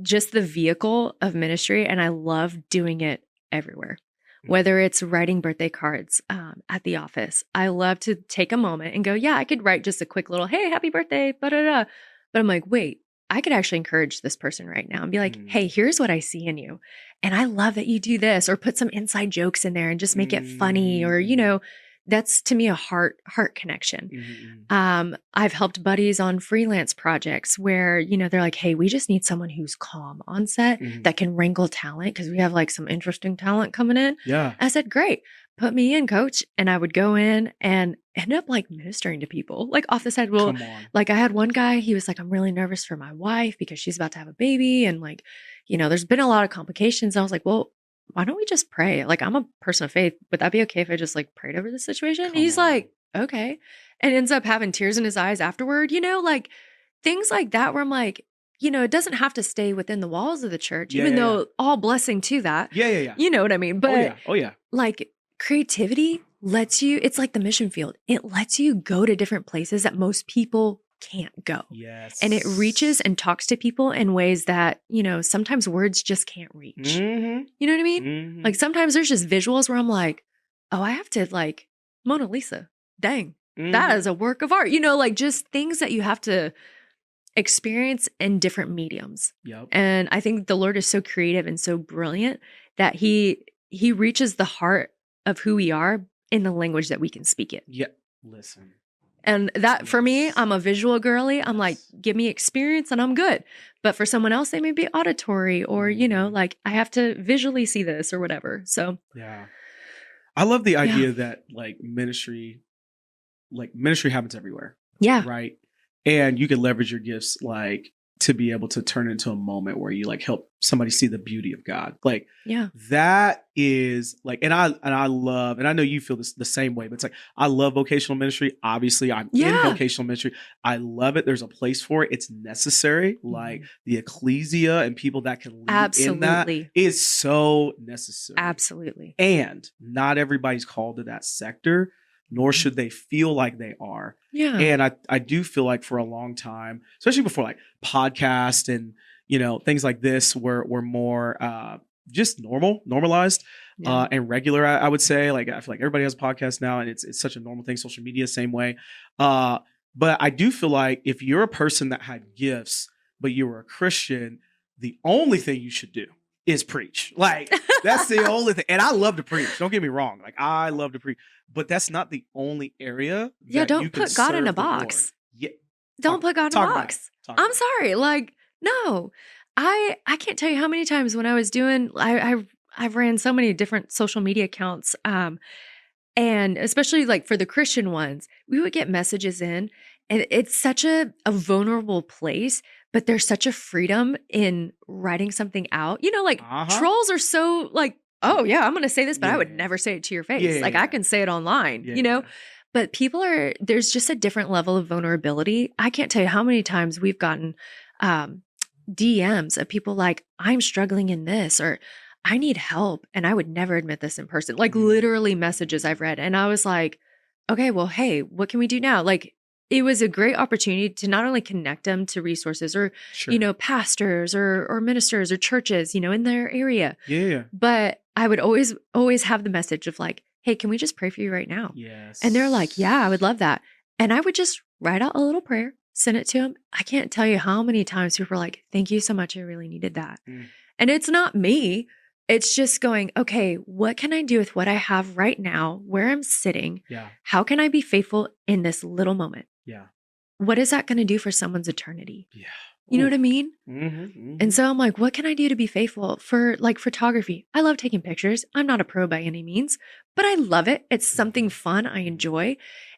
just the vehicle of ministry. And I love doing it everywhere, whether it's writing birthday cards at the office. I love to take a moment and go, yeah, I could write just a quick little, hey, happy birthday, ba-da-da. But I'm like, wait, I could actually encourage this person right now and be like, hey, here's what I see in you. And I love that you do this, or put some inside jokes in there and just make it funny, or, that's to me a heart connection. I've helped buddies on freelance projects where, they're like, hey, we just need someone who's calm on set that can wrangle talent, because we have like some interesting talent coming in. Yeah. I said, great, put me in, coach. And I would go in and end up like ministering to people like off the side. Well, like I had one guy, he was like, I'm really nervous for my wife because she's about to have a baby. And like, there's been a lot of complications. I was like, well, why don't we just pray? Like, I'm a person of faith. Would that be okay if I just like prayed over this situation? He's like, okay. And ends up having tears in his eyes afterward, like things like that where I'm like, it doesn't have to stay within the walls of the church, even though all blessing to that. Yeah. You know what I mean? But oh yeah. Like creativity lets you, it's like the mission field. It lets you go to different places that most people can't go. Yes. And it reaches and talks to people in ways that, sometimes words just can't reach. You know what I mean? Like sometimes there's just visuals where I'm like, oh, I have to like Mona Lisa. Dang, that is a work of art. Like just things that you have to experience in different mediums. Yep. And I think the Lord is so creative and so brilliant that he reaches the heart of who we are in the language that we can speak it. Yeah. Listen. And that for me, I'm a visual girly. I'm like, give me experience and I'm good. But for someone else, they may be auditory or, like I have to visually see this or whatever. So yeah, I love the idea that like ministry happens everywhere. Yeah. Right. And you can leverage your gifts like to be able to turn into a moment where you like help somebody see the beauty of God. Like, that is like, and I love, and I know you feel this the same way, but it's like, I love vocational ministry. Obviously I'm in vocational ministry. I love it. There's a place for it. It's necessary. Like the ecclesia and people that can lead in that is so necessary. Absolutely. And not everybody's called to that sector, nor should they feel like they are. Yeah. And I do feel like for a long time, especially before like podcasts and, things like this were more just normalized and regular, I would say. Like I feel like everybody has a podcast now and it's such a normal thing. Social media, same way. But I do feel like if you're a person that had gifts, but you were a Christian, the only thing you should do is preach. Like that's the only thing. And I love to preach. Don't get me wrong. Like I love to preach, but that's not the only area. Yeah. Don't put God in a box. Yeah. Don't put God in a box. I'm sorry. Like, no, I can't tell you how many times when I was doing, I've ran so many different social media accounts. And especially like for the Christian ones, we would get messages in and it's such a vulnerable place, but there's such a freedom in writing something out. Like trolls are so like, oh yeah, I'm going to say this, but I would never say it to your face. Like I can say it online, but there's just a different level of vulnerability. I can't tell you how many times we've gotten DMs of people like, I'm struggling in this, or I need help. And I would never admit this in person, like literally messages I've read. And I was like, okay, well, hey, what can we do now? Like, it was a great opportunity to not only connect them to resources or, pastors or ministers or churches, in their area. Yeah. But I would always have the message of like, hey, can we just pray for you right now? Yes. And they're like, yeah, I would love that. And I would just write out a little prayer sent it to him. I can't tell you how many times people were like, thank you so much. I really needed that. And it's not me. It's just going, okay, what can I do with what I have right now, where I'm sitting? Yeah. How can I be faithful in this little moment? Yeah. What is that going to do for someone's eternity? Yeah. You know what I mean? Mm-hmm. And so I'm like, what can I do to be faithful for like photography? I love taking pictures. I'm not a pro by any means, but I love it. It's something fun I enjoy.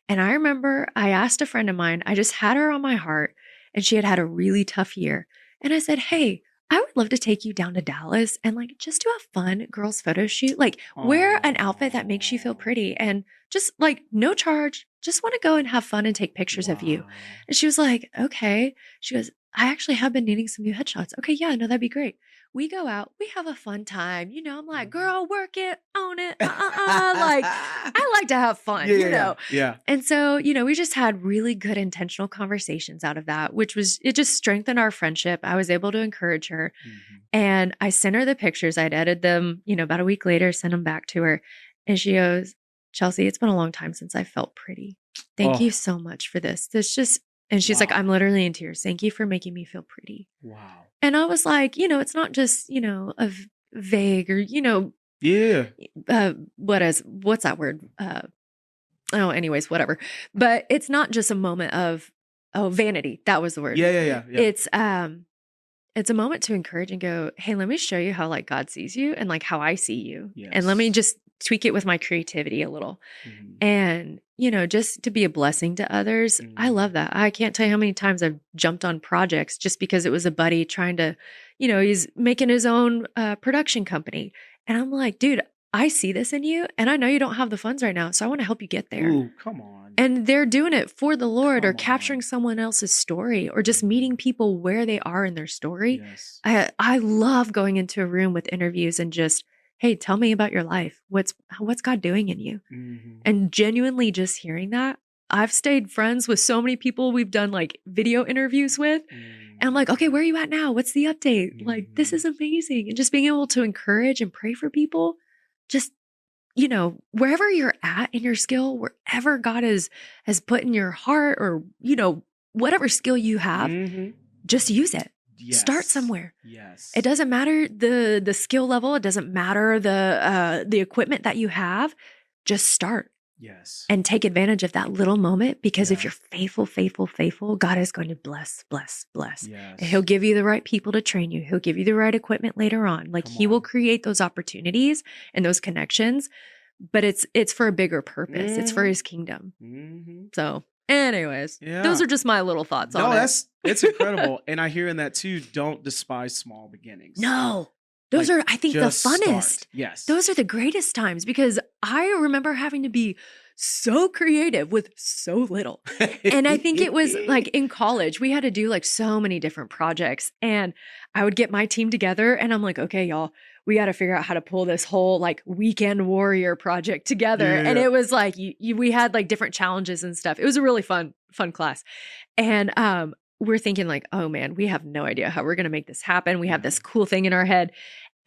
And I remember I asked a friend of mine, I just had her on my heart and she had had a really tough year. And I said, hey, I would love to take you down to Dallas and like just do a fun girls photo shoot. Like wear an outfit that makes you feel pretty and just like no charge. Just want to go and have fun and take pictures of you. And she was like, okay. She goes, I actually have been needing some new headshots. Okay, yeah, no, that'd be great. We go out, we have a fun time. You know, I'm like, girl, work it, own it. Like, I like to have fun, you know? Yeah. And so, you know, we just had really good intentional conversations out of that, which was, it just strengthened our friendship. I was able to encourage her. And I sent her the pictures. I'd edited them, you know, about a week later, sent them back to her. And she goes, Chelsea, it's been a long time since I felt pretty. Thank you so much for this. And she's like, I'm literally in tears. Thank you for making me feel pretty. Wow. And I was like, you know, it's not just, you know, a vague or, you know, what's that word? Anyways, whatever. But it's not just a moment of, vanity. That was the word. Yeah. It's a moment to encourage and go, hey, let me show you how like God sees you and like how I see you. Yes. And let me just tweak it with my creativity a little. And, you know, just to be a blessing to others. I love that. I can't tell you how many times I've jumped on projects just because it was a buddy trying to, you know, he's making his own production company. And I'm like, dude, I see this in you and I know you don't have the funds right now. So I want to help you get there. Ooh, come on. And they're doing it for the Lord or capturing someone else's story or just meeting people where they are in their story. Yes. I love going into a room with interviews and just, hey, tell me about your life. What's God doing in you? And genuinely just hearing that. I've stayed friends with so many people we've done like video interviews with. And I'm like, okay, where are you at now? What's the update? Like, this is amazing. And just being able to encourage and pray for people, just, you know, wherever you're at in your skill, wherever God has put in your heart or, you know, whatever skill you have, just use it. Yes. Start somewhere. Yes. It doesn't matter the skill level. It doesn't matter the equipment that you have. Just start. Yes. And take advantage of that little moment because if you're faithful, God is going to bless. Yes. And he'll give you the right people to train you. He'll give you the right equipment later on. Like he will create those opportunities and those connections, but it's for a bigger purpose. It's for his kingdom. So anyways, those are just my little thoughts on it. It's incredible. And I hear in that too, don't despise small beginnings. No. Those are, I think, the funnest. Start. Yes. Those are the greatest times because I remember having to be so creative with so little. And I think it was like in college, we had to do like so many different projects. And I would get my team together and I'm like, okay, y'all, we got to figure out how to pull this whole like weekend warrior project together. And it was like, we had like different challenges and stuff. It was a really fun class. And we're thinking like, oh man, we have no idea how we're going to make this happen. We have this cool thing in our head.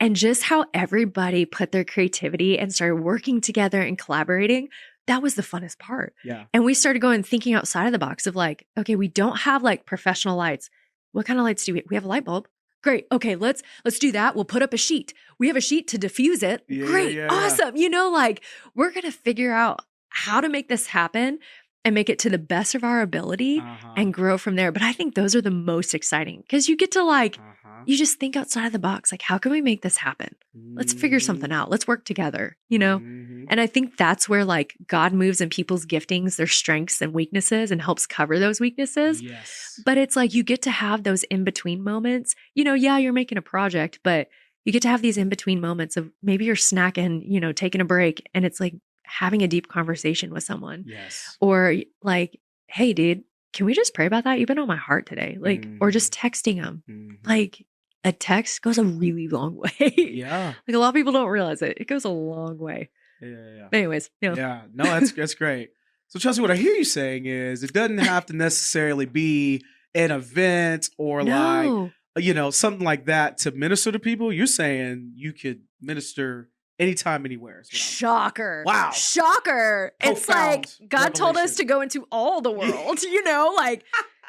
And just how everybody put their creativity and started working together and collaborating, that was the funnest part. Yeah. And we started thinking outside of the box of like, okay, we don't have like professional lights. What kind of lights do we have? A light bulb. Great. Okay, let's do that. We'll put up a sheet. We have a sheet to diffuse it. Great. Awesome. You know, like we're going to figure out how to make this happen and make it to the best of our ability and grow from there. But I think those are the most exciting because you get to like, you just think outside of the box. Like, how can we make this happen? Let's figure something out. Let's work together, you know? And I think that's where like God moves in people's giftings, their strengths and weaknesses and helps cover those weaknesses. Yes. But it's like, you get to have those in-between moments, you know, you're making a project, but you get to have these in-between moments of maybe you're snacking, you know, taking a break and it's like, having a deep conversation with someone. Yes. Or like, hey, dude, can we just pray about that? You've been on my heart today. Like, or just texting them. Like a text goes a really long way. Yeah. Like a lot of people don't realize it. It goes a long way. Yeah. Anyways. Yeah. No, that's great. So Chelsea, what I hear you saying is it doesn't have to necessarily be an event or like, you know, something like that to minister to people. You're saying you could minister anytime, anywhere. Shocker. Wow. Shocker. It's like God told us to go into all the world, you know, like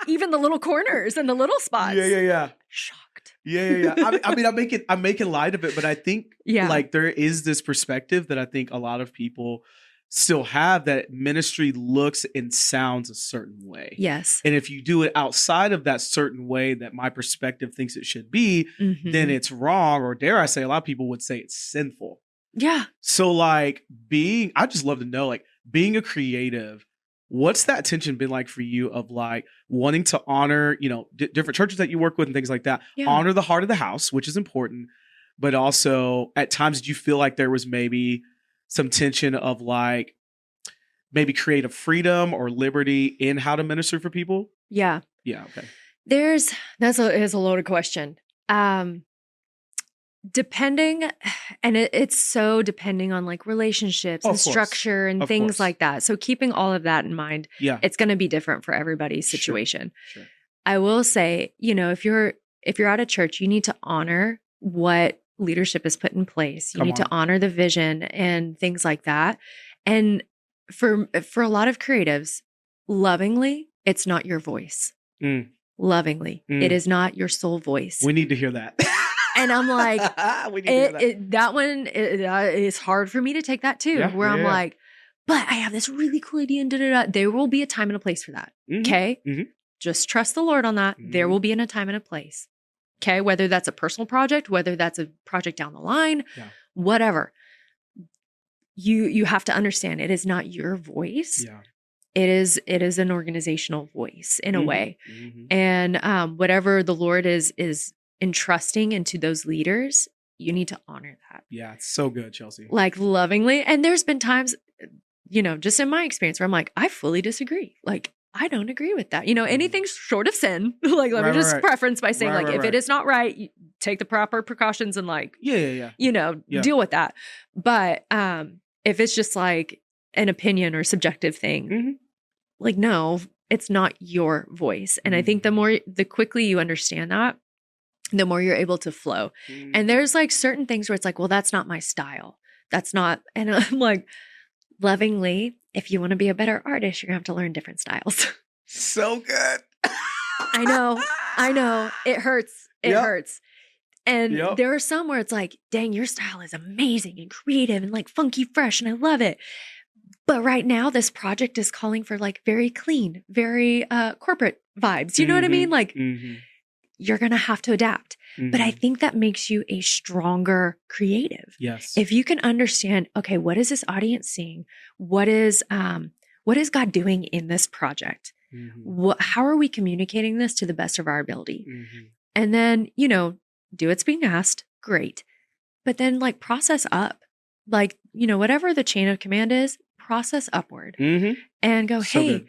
even the little corners and the little spots. Yeah. Shocked. Yeah. I mean, I'm making light of it, but I think like there is this perspective that I think a lot of people still have, that ministry looks and sounds a certain way. Yes. And if you do it outside of that certain way that my perspective thinks it should be, then it's wrong, or dare I say, a lot of people would say it's sinful. Yeah. So like I just love to know, like being a creative, what's that tension been like for you of like wanting to honor, different churches that you work with and things like that, honor the heart of the house, which is important, but also at times did you feel like there was maybe some tension of like maybe creative freedom or liberty in how to minister for people? Yeah. Yeah. Okay. That's a loaded question. Depending, and it's so depending on like relationships and structure and things like that. So keeping all of that in mind, it's going to be different for everybody's situation. Sure. I will say, if you're at a church, you need to honor what leadership is put in place. You need to honor the vision and things like that. And for a lot of creatives, lovingly, it's not your voice. Lovingly, it is not your soul voice. We need to hear that. And I'm like, that one is hard for me to take that too, where I'm like, but I have this really cool idea and da-da-da. There will be a time and a place for that. Okay. Just trust the Lord on that. There will be a time and a place. Okay. Whether that's a personal project, whether that's a project down the line, whatever. You have to understand it is not your voice. Yeah. It is an organizational voice in a way. And whatever the Lord is entrusting into those leaders, you need to honor that. Yeah, it's so good, Chelsea. Like lovingly. And there's been times, just in my experience where I'm like, I fully disagree. Like, I don't agree with that. Anything short of sin. Like, let me just preference by saying, if it is not right, you take the proper precautions and like, deal with that. But if it's just like an opinion or subjective thing, like, no, it's not your voice. And I think the quickly you understand that, the more you're able to flow. And there's like certain things where it's like, well, that's not my style. That's not, and I'm like, lovingly, if you want to be a better artist, you're gonna have to learn different styles. So good. I know. It hurts. It hurts. And there are some where it's like, dang, your style is amazing and creative and like funky fresh and I love it. But right now this project is calling for like very clean, very corporate vibes. You know what I mean? Like, you're going to have to adapt. But I think that makes you a stronger creative. Yes. If you can understand, okay, what is this audience seeing? What is God doing in this project? How are we communicating this to the best of our ability? And then, do what's being asked. Great. But then like process up, like, whatever the chain of command is, process upward and go, so hey, good.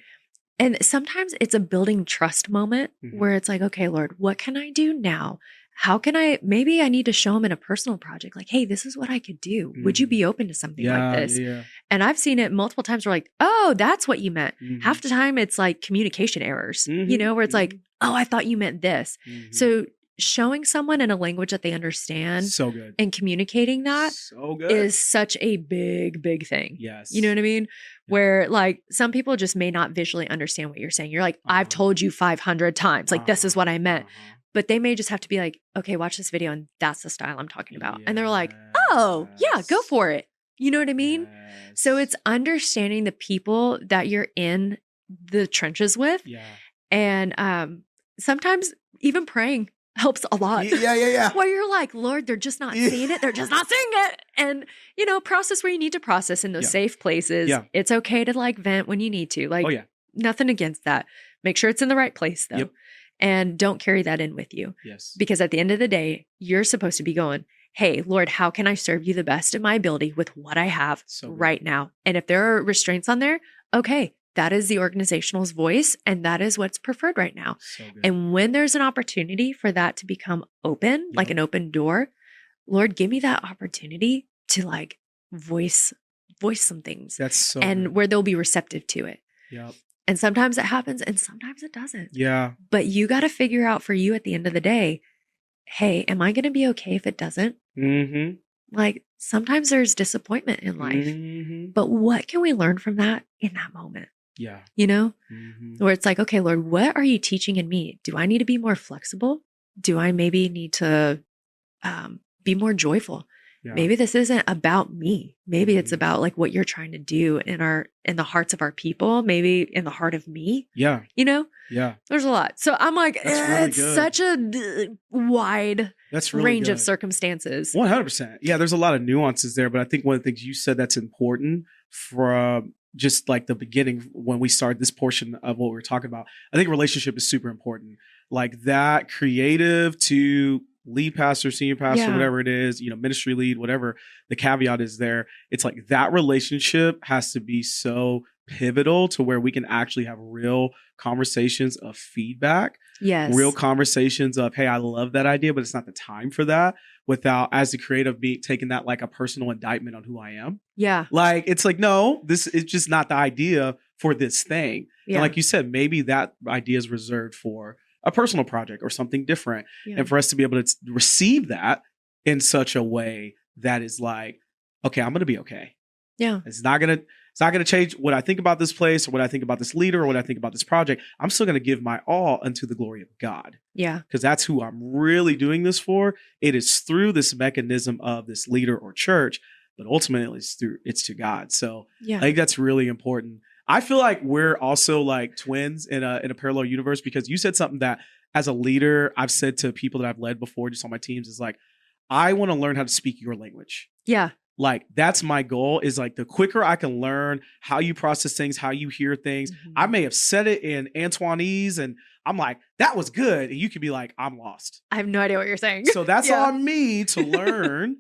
And sometimes it's a building trust moment where it's like, okay, Lord, what can I do now? How can maybe I need to show him in a personal project, like, hey, this is what I could do. Would you be open to something like this? Yeah. And I've seen it multiple times where like, oh, that's what you meant. Half the time it's like communication errors, where it's like, oh, I thought you meant this. So showing someone in a language that they understand so good. And communicating that so good. Is such a big, big thing. Yes. You know what I mean? Where like some people just may not visually understand what you're saying. You're like, I've told you 500 times, like this is what I meant. But they may just have to be like, okay, watch this video and that's the style I'm talking about. And they're like, oh yeah, go for it. You know what I mean? Yes. So it's understanding the people that you're in the trenches with. Yeah. And sometimes even praying helps a lot. Yeah. Where you're like, Lord, they're just not seeing it. They're just not seeing it. And, process where you need to process in those safe places. Yeah. It's okay to like vent when you need to. Like, nothing against that. Make sure it's in the right place though. Yep. And don't carry that in with you. Yes. Because at the end of the day, you're supposed to be going, hey, Lord, how can I serve you the best of my ability with what I have right now? And if there are restraints on there, okay, that is the organizational's voice and that is what's preferred right now. So and when there's an opportunity for that to become open, like an open door, Lord, give me that opportunity to like voice some things. That's so and good. Where they'll be receptive to it. Yep. And sometimes it happens and sometimes it doesn't. Yeah. But you got to figure out for you at the end of the day, hey, am I going to be okay if it doesn't? Like sometimes there's disappointment in life, but what can we learn from that in that moment? Yeah. you know, Mm-hmm. where it's like, okay, Lord, what are you teaching in me? Do I need to be more flexible? Do I maybe need to be more joyful? Yeah. Maybe this isn't about me. Maybe it's Mhm. about like what you're trying to do in the hearts of our people, maybe in the heart of me. Yeah. You know, Yeah. there's a lot. So I'm like, That's really it's good. such a wide That's really range good. of circumstances. 100%. Yeah, there's a lot of nuances there, but I think one of the things you said that's important from just like the beginning when we started this portion of what we're talking about, I think relationship is super important. Like that creative to lead pastor, senior pastor, Yeah. whatever it is, ministry lead, whatever the caveat is there. It's like that relationship has to be so pivotal to where we can actually have real conversations of feedback. Yes. Real conversations of, hey, I love that idea, but it's not the time for that, without, as the creative, be taking that like a personal indictment on who I am. Yeah. Like, it's like, no, this is just not the idea for this thing. Yeah. And like you said, maybe that idea is reserved for a personal project or something different. Yeah. And for us to be able to receive that in such a way that is like, okay, I'm going to be okay. Yeah. It's not going to change what I think about this place or what I think about this leader or what I think about this project. I'm still going to give my all unto the glory of God. Yeah. Because that's who I'm really doing this for. It is through this mechanism of this leader or church, but ultimately it's to God. So Yeah. I think that's really important. I feel like we're also like twins in a parallel universe, because you said something that as a leader, I've said to people that I've led before just on my teams is like, I want to learn how to speak your language. Yeah. Like that's my goal, is like the quicker I can learn how you process things, how you hear things. Mm-hmm. I may have said it in Antoineese and I'm like, that was good. And you could be like, I'm lost. I have no idea what you're saying. So that's on me to learn.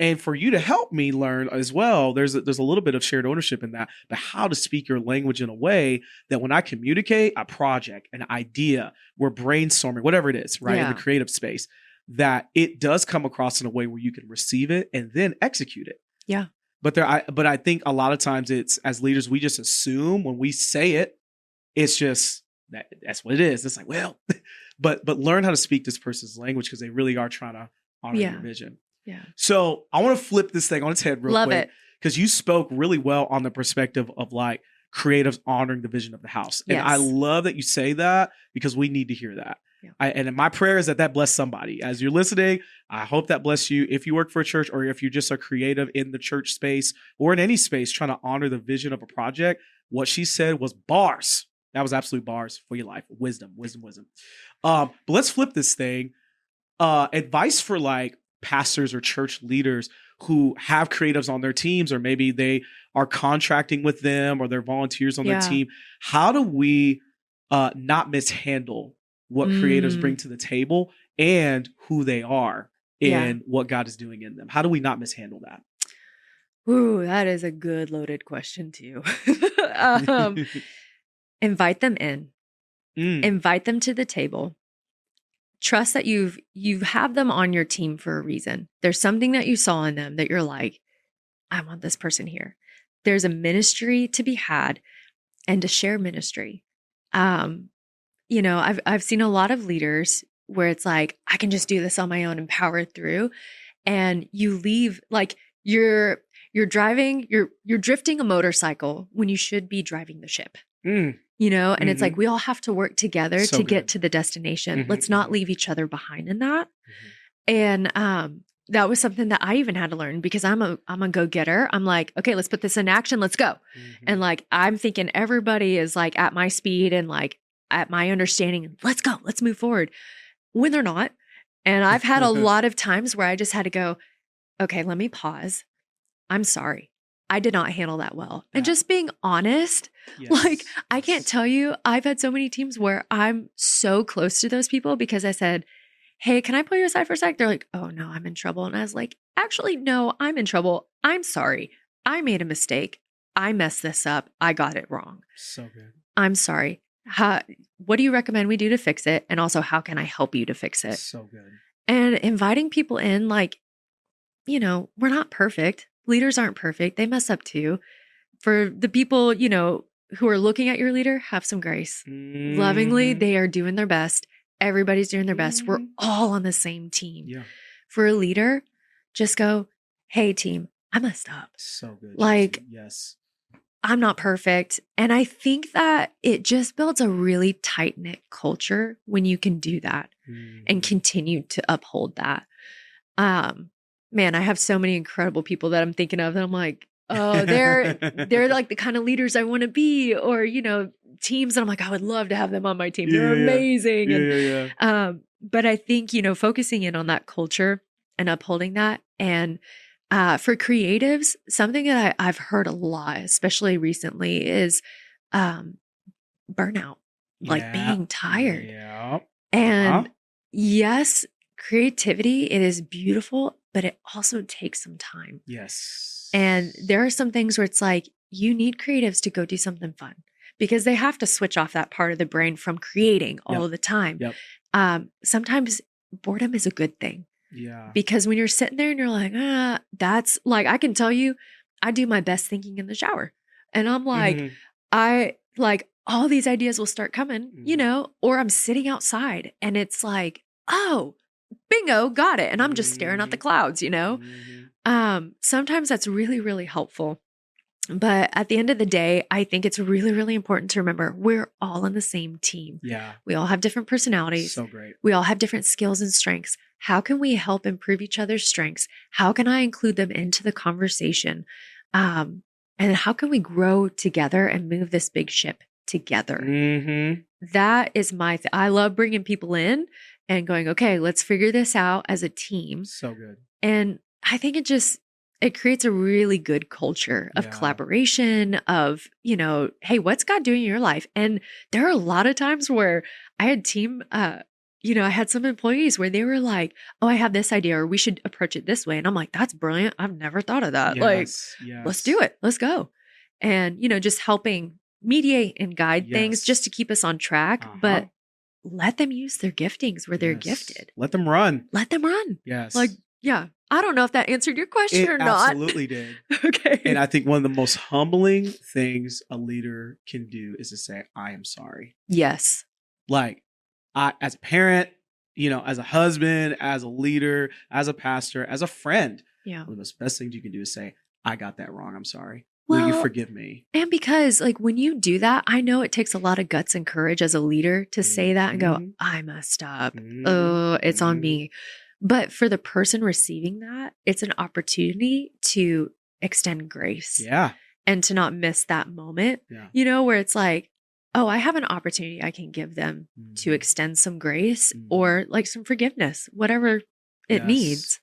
And for you to help me learn as well. There's a little bit of shared ownership in that, but how to speak your language in a way that when I communicate a project, an idea, we're brainstorming, whatever it is, right? Yeah. In the creative space, that it does come across in a way where you can receive it and then execute it. Yeah. But I think a lot of times it's, as leaders, we just assume when we say it, it's just that's what it is. It's like, well, but learn how to speak this person's language, because they really are trying to honor your vision. Yeah. So I want to flip this thing on its head real quick. Love it. Because you spoke really well on the perspective of like creatives honoring the vision of the house. And I love that you say that, because we need to hear that. Yeah. And my prayer is that bless somebody. As you're listening, I hope that bless you. If you work for a church, or if you're just a creative in the church space or in any space trying to honor the vision of a project, what she said was bars. That was absolute bars for your life. Wisdom. But let's flip this thing. Advice for like pastors or church leaders who have creatives on their teams, or maybe they are contracting with them or they're volunteers on their team. How do we not mishandle what creatives bring to the table and who they are and what God is doing in them? How do we not mishandle that? Ooh, that is a good loaded question too. Invite them in. Invite them to the table. Trust that you have them on your team for a reason. There's something that you saw in them that you're like, I want this person here. There's a ministry to be had and to share ministry. I've seen a lot of leaders where it's like, I can just do this on my own and power through. And you leave like you're driving, you're drifting a motorcycle when you should be driving the ship. And it's like, we all have to work together to get to the destination. Let's not leave each other behind in that. And that was something that I even had to learn, because I'm a go-getter. I'm like, okay, let's put this in action. Let's go. And like, I'm thinking everybody is like at my speed and like at my understanding. Let's go. Let's move forward, when they're not. And I've had a lot of times where I just had to go, okay, let me pause. I'm sorry. I did not handle that well. And just being honest, like I can't tell you, I've had so many teams where I'm so close to those people because I said, hey, can I pull you aside for a sec? They're like, oh no, I'm in trouble. And I was like, actually, no, I'm in trouble. I'm sorry. I made a mistake. I messed this up. I got it wrong. So good. I'm sorry. What do you recommend we do to fix it? And also, how can I help you to fix it? So good. And inviting people in, like, we're not perfect. Leaders aren't perfect. They mess up too. For the people, who are looking at your leader, have some grace. Lovingly, they are doing their best. Everybody's doing their best. We're all on the same team. Yeah. For a leader, just go, hey team, I messed up. So good. Like, yes. I'm not perfect. And I think that it just builds a really tight-knit culture when you can do that and continue to uphold that. Man, I have so many incredible people that I'm thinking of that I'm like, oh, they're like the kind of leaders I want to be, or, teams that I'm like, I would love to have them on my team. They're amazing. But I think, focusing in on that culture and upholding that. And for creatives, something that I've heard a lot, especially recently, is burnout, like being tired. Yeah. And yes, creativity, it is beautiful, but it also takes some time. Yes. And there are some things where it's like, you need creatives to go do something fun because they have to switch off that part of the brain from creating all the time. Sometimes boredom is a good thing. Yeah. Because when you're sitting there and you're like, that's like, I can tell you, I do my best thinking in the shower. And I'm like, I like all these ideas will start coming, or I'm sitting outside and it's like, oh, bingo, got it. And I'm just staring at the clouds, Sometimes that's really, really helpful. But at the end of the day, I think it's really, really important to remember we're all on the same team. Yeah. We all have different personalities. So great. We all have different skills and strengths. How can we help improve each other's strengths? How can I include them into the conversation? And how can we grow together and move this big ship together? That is I love bringing people in and going, okay, let's figure this out as a team. So good. And I think it creates a really good culture of collaboration of, hey, what's God doing in your life? And there are a lot of times where I had I had some employees where they were like, oh, I have this idea, or we should approach it this way. And I'm like, that's brilliant. I've never thought of that. Let's do it. Let's go. And, just helping mediate and guide things just to keep us on track, but let them use their giftings where they're gifted. Let them run. Yes. I don't know if that answered your question or not. It absolutely did. Okay. And I think one of the most humbling things a leader can do is to say, I am sorry. Yes. Like, as a parent, as a husband, as a leader, as a pastor, as a friend, one of the best things you can do is say, I got that wrong. I'm sorry. Will you forgive me? And because when you do that, I know it takes a lot of guts and courage as a leader to say that and go, I messed up. Oh, it's on me. But for the person receiving that, it's an opportunity to extend grace. Yeah. And to not miss that moment, where it's like, oh, I have an opportunity I can give them to extend some grace or some forgiveness, whatever it needs.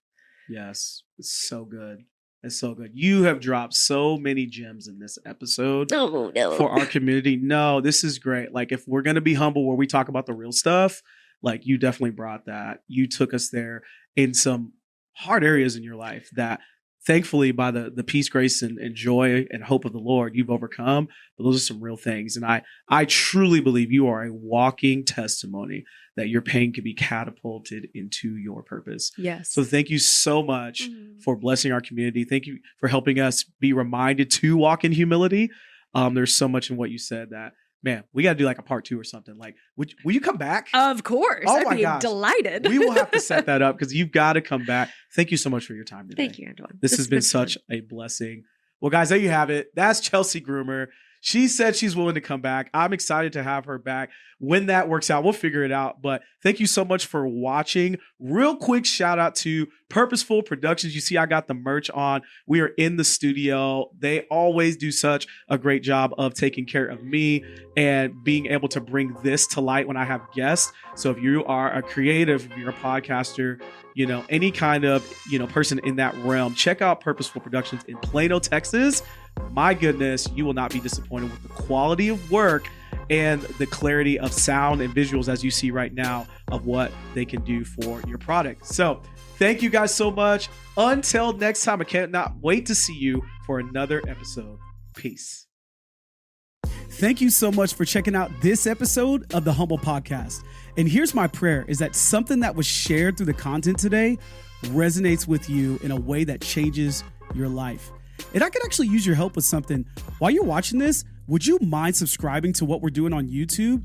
Yes. It's so good. It's so good. You have dropped so many gems in this episode for our community. No, this is great. If we're going to be humble where we talk about the real stuff, you definitely brought that. You took us there in some hard areas in your life that thankfully by the peace, grace, and joy and hope of the Lord, you've overcome. But those are some real things. And I truly believe you are a walking testimony that your pain can be catapulted into your purpose. Yes. So thank you so much for blessing our community. Thank you for helping us be reminded to walk in humility. There's so much in what you said that, man, we got to do a part 2 or something. Will you come back? Of course. I'd be delighted. We will have to set that up because you've got to come back. Thank you so much for your time today. Thank you, Antoine. This has been such a blessing. Well, guys, there you have it. That's Chelsea Groomer. She said she's willing to come back. I'm excited to have her back. When that works out, we'll figure it out. But thank you so much for watching. Real quick shout out to Purposeful Productions. You see, I got the merch on. We are in the studio. They always do such a great job of taking care of me and being able to bring this to light when I have guests. So if you are a creative, if you're a podcaster, any kind of, person in that realm, check out Purposeful Productions in Plano, Texas. My goodness, you will not be disappointed with the quality of work and the clarity of sound and visuals as you see right now of what they can do for your product. So thank you guys so much. Until next time, I cannot wait to see you for another episode. Peace. Thank you so much for checking out this episode of the Humble Podcast. And here's my prayer is that something that was shared through the content today resonates with you in a way that changes your life. And I could actually use your help with something. While you're watching this, would you mind subscribing to what we're doing on YouTube?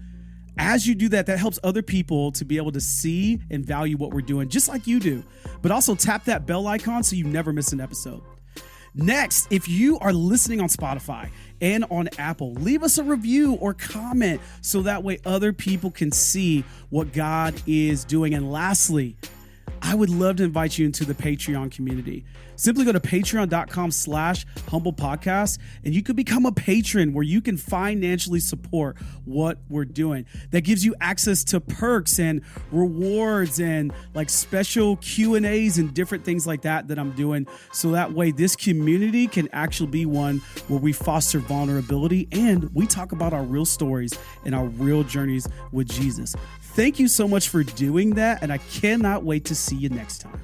As you do that, that helps other people to be able to see and value what we're doing, just like you do. But also tap that bell icon so you never miss an episode. Next, if you are listening on Spotify and on Apple. Leave us a review or comment so that way other people can see what God is doing. And lastly, I would love to invite you into the Patreon community. Simply go to patreon.com/humblepodcast and you could become a patron where you can financially support what we're doing. That gives you access to perks and rewards and like special Q&As and different things like that I'm doing. So that way this community can actually be one where we foster vulnerability and we talk about our real stories and our real journeys with Jesus. Thank you so much for doing that, and I cannot wait to see you next time.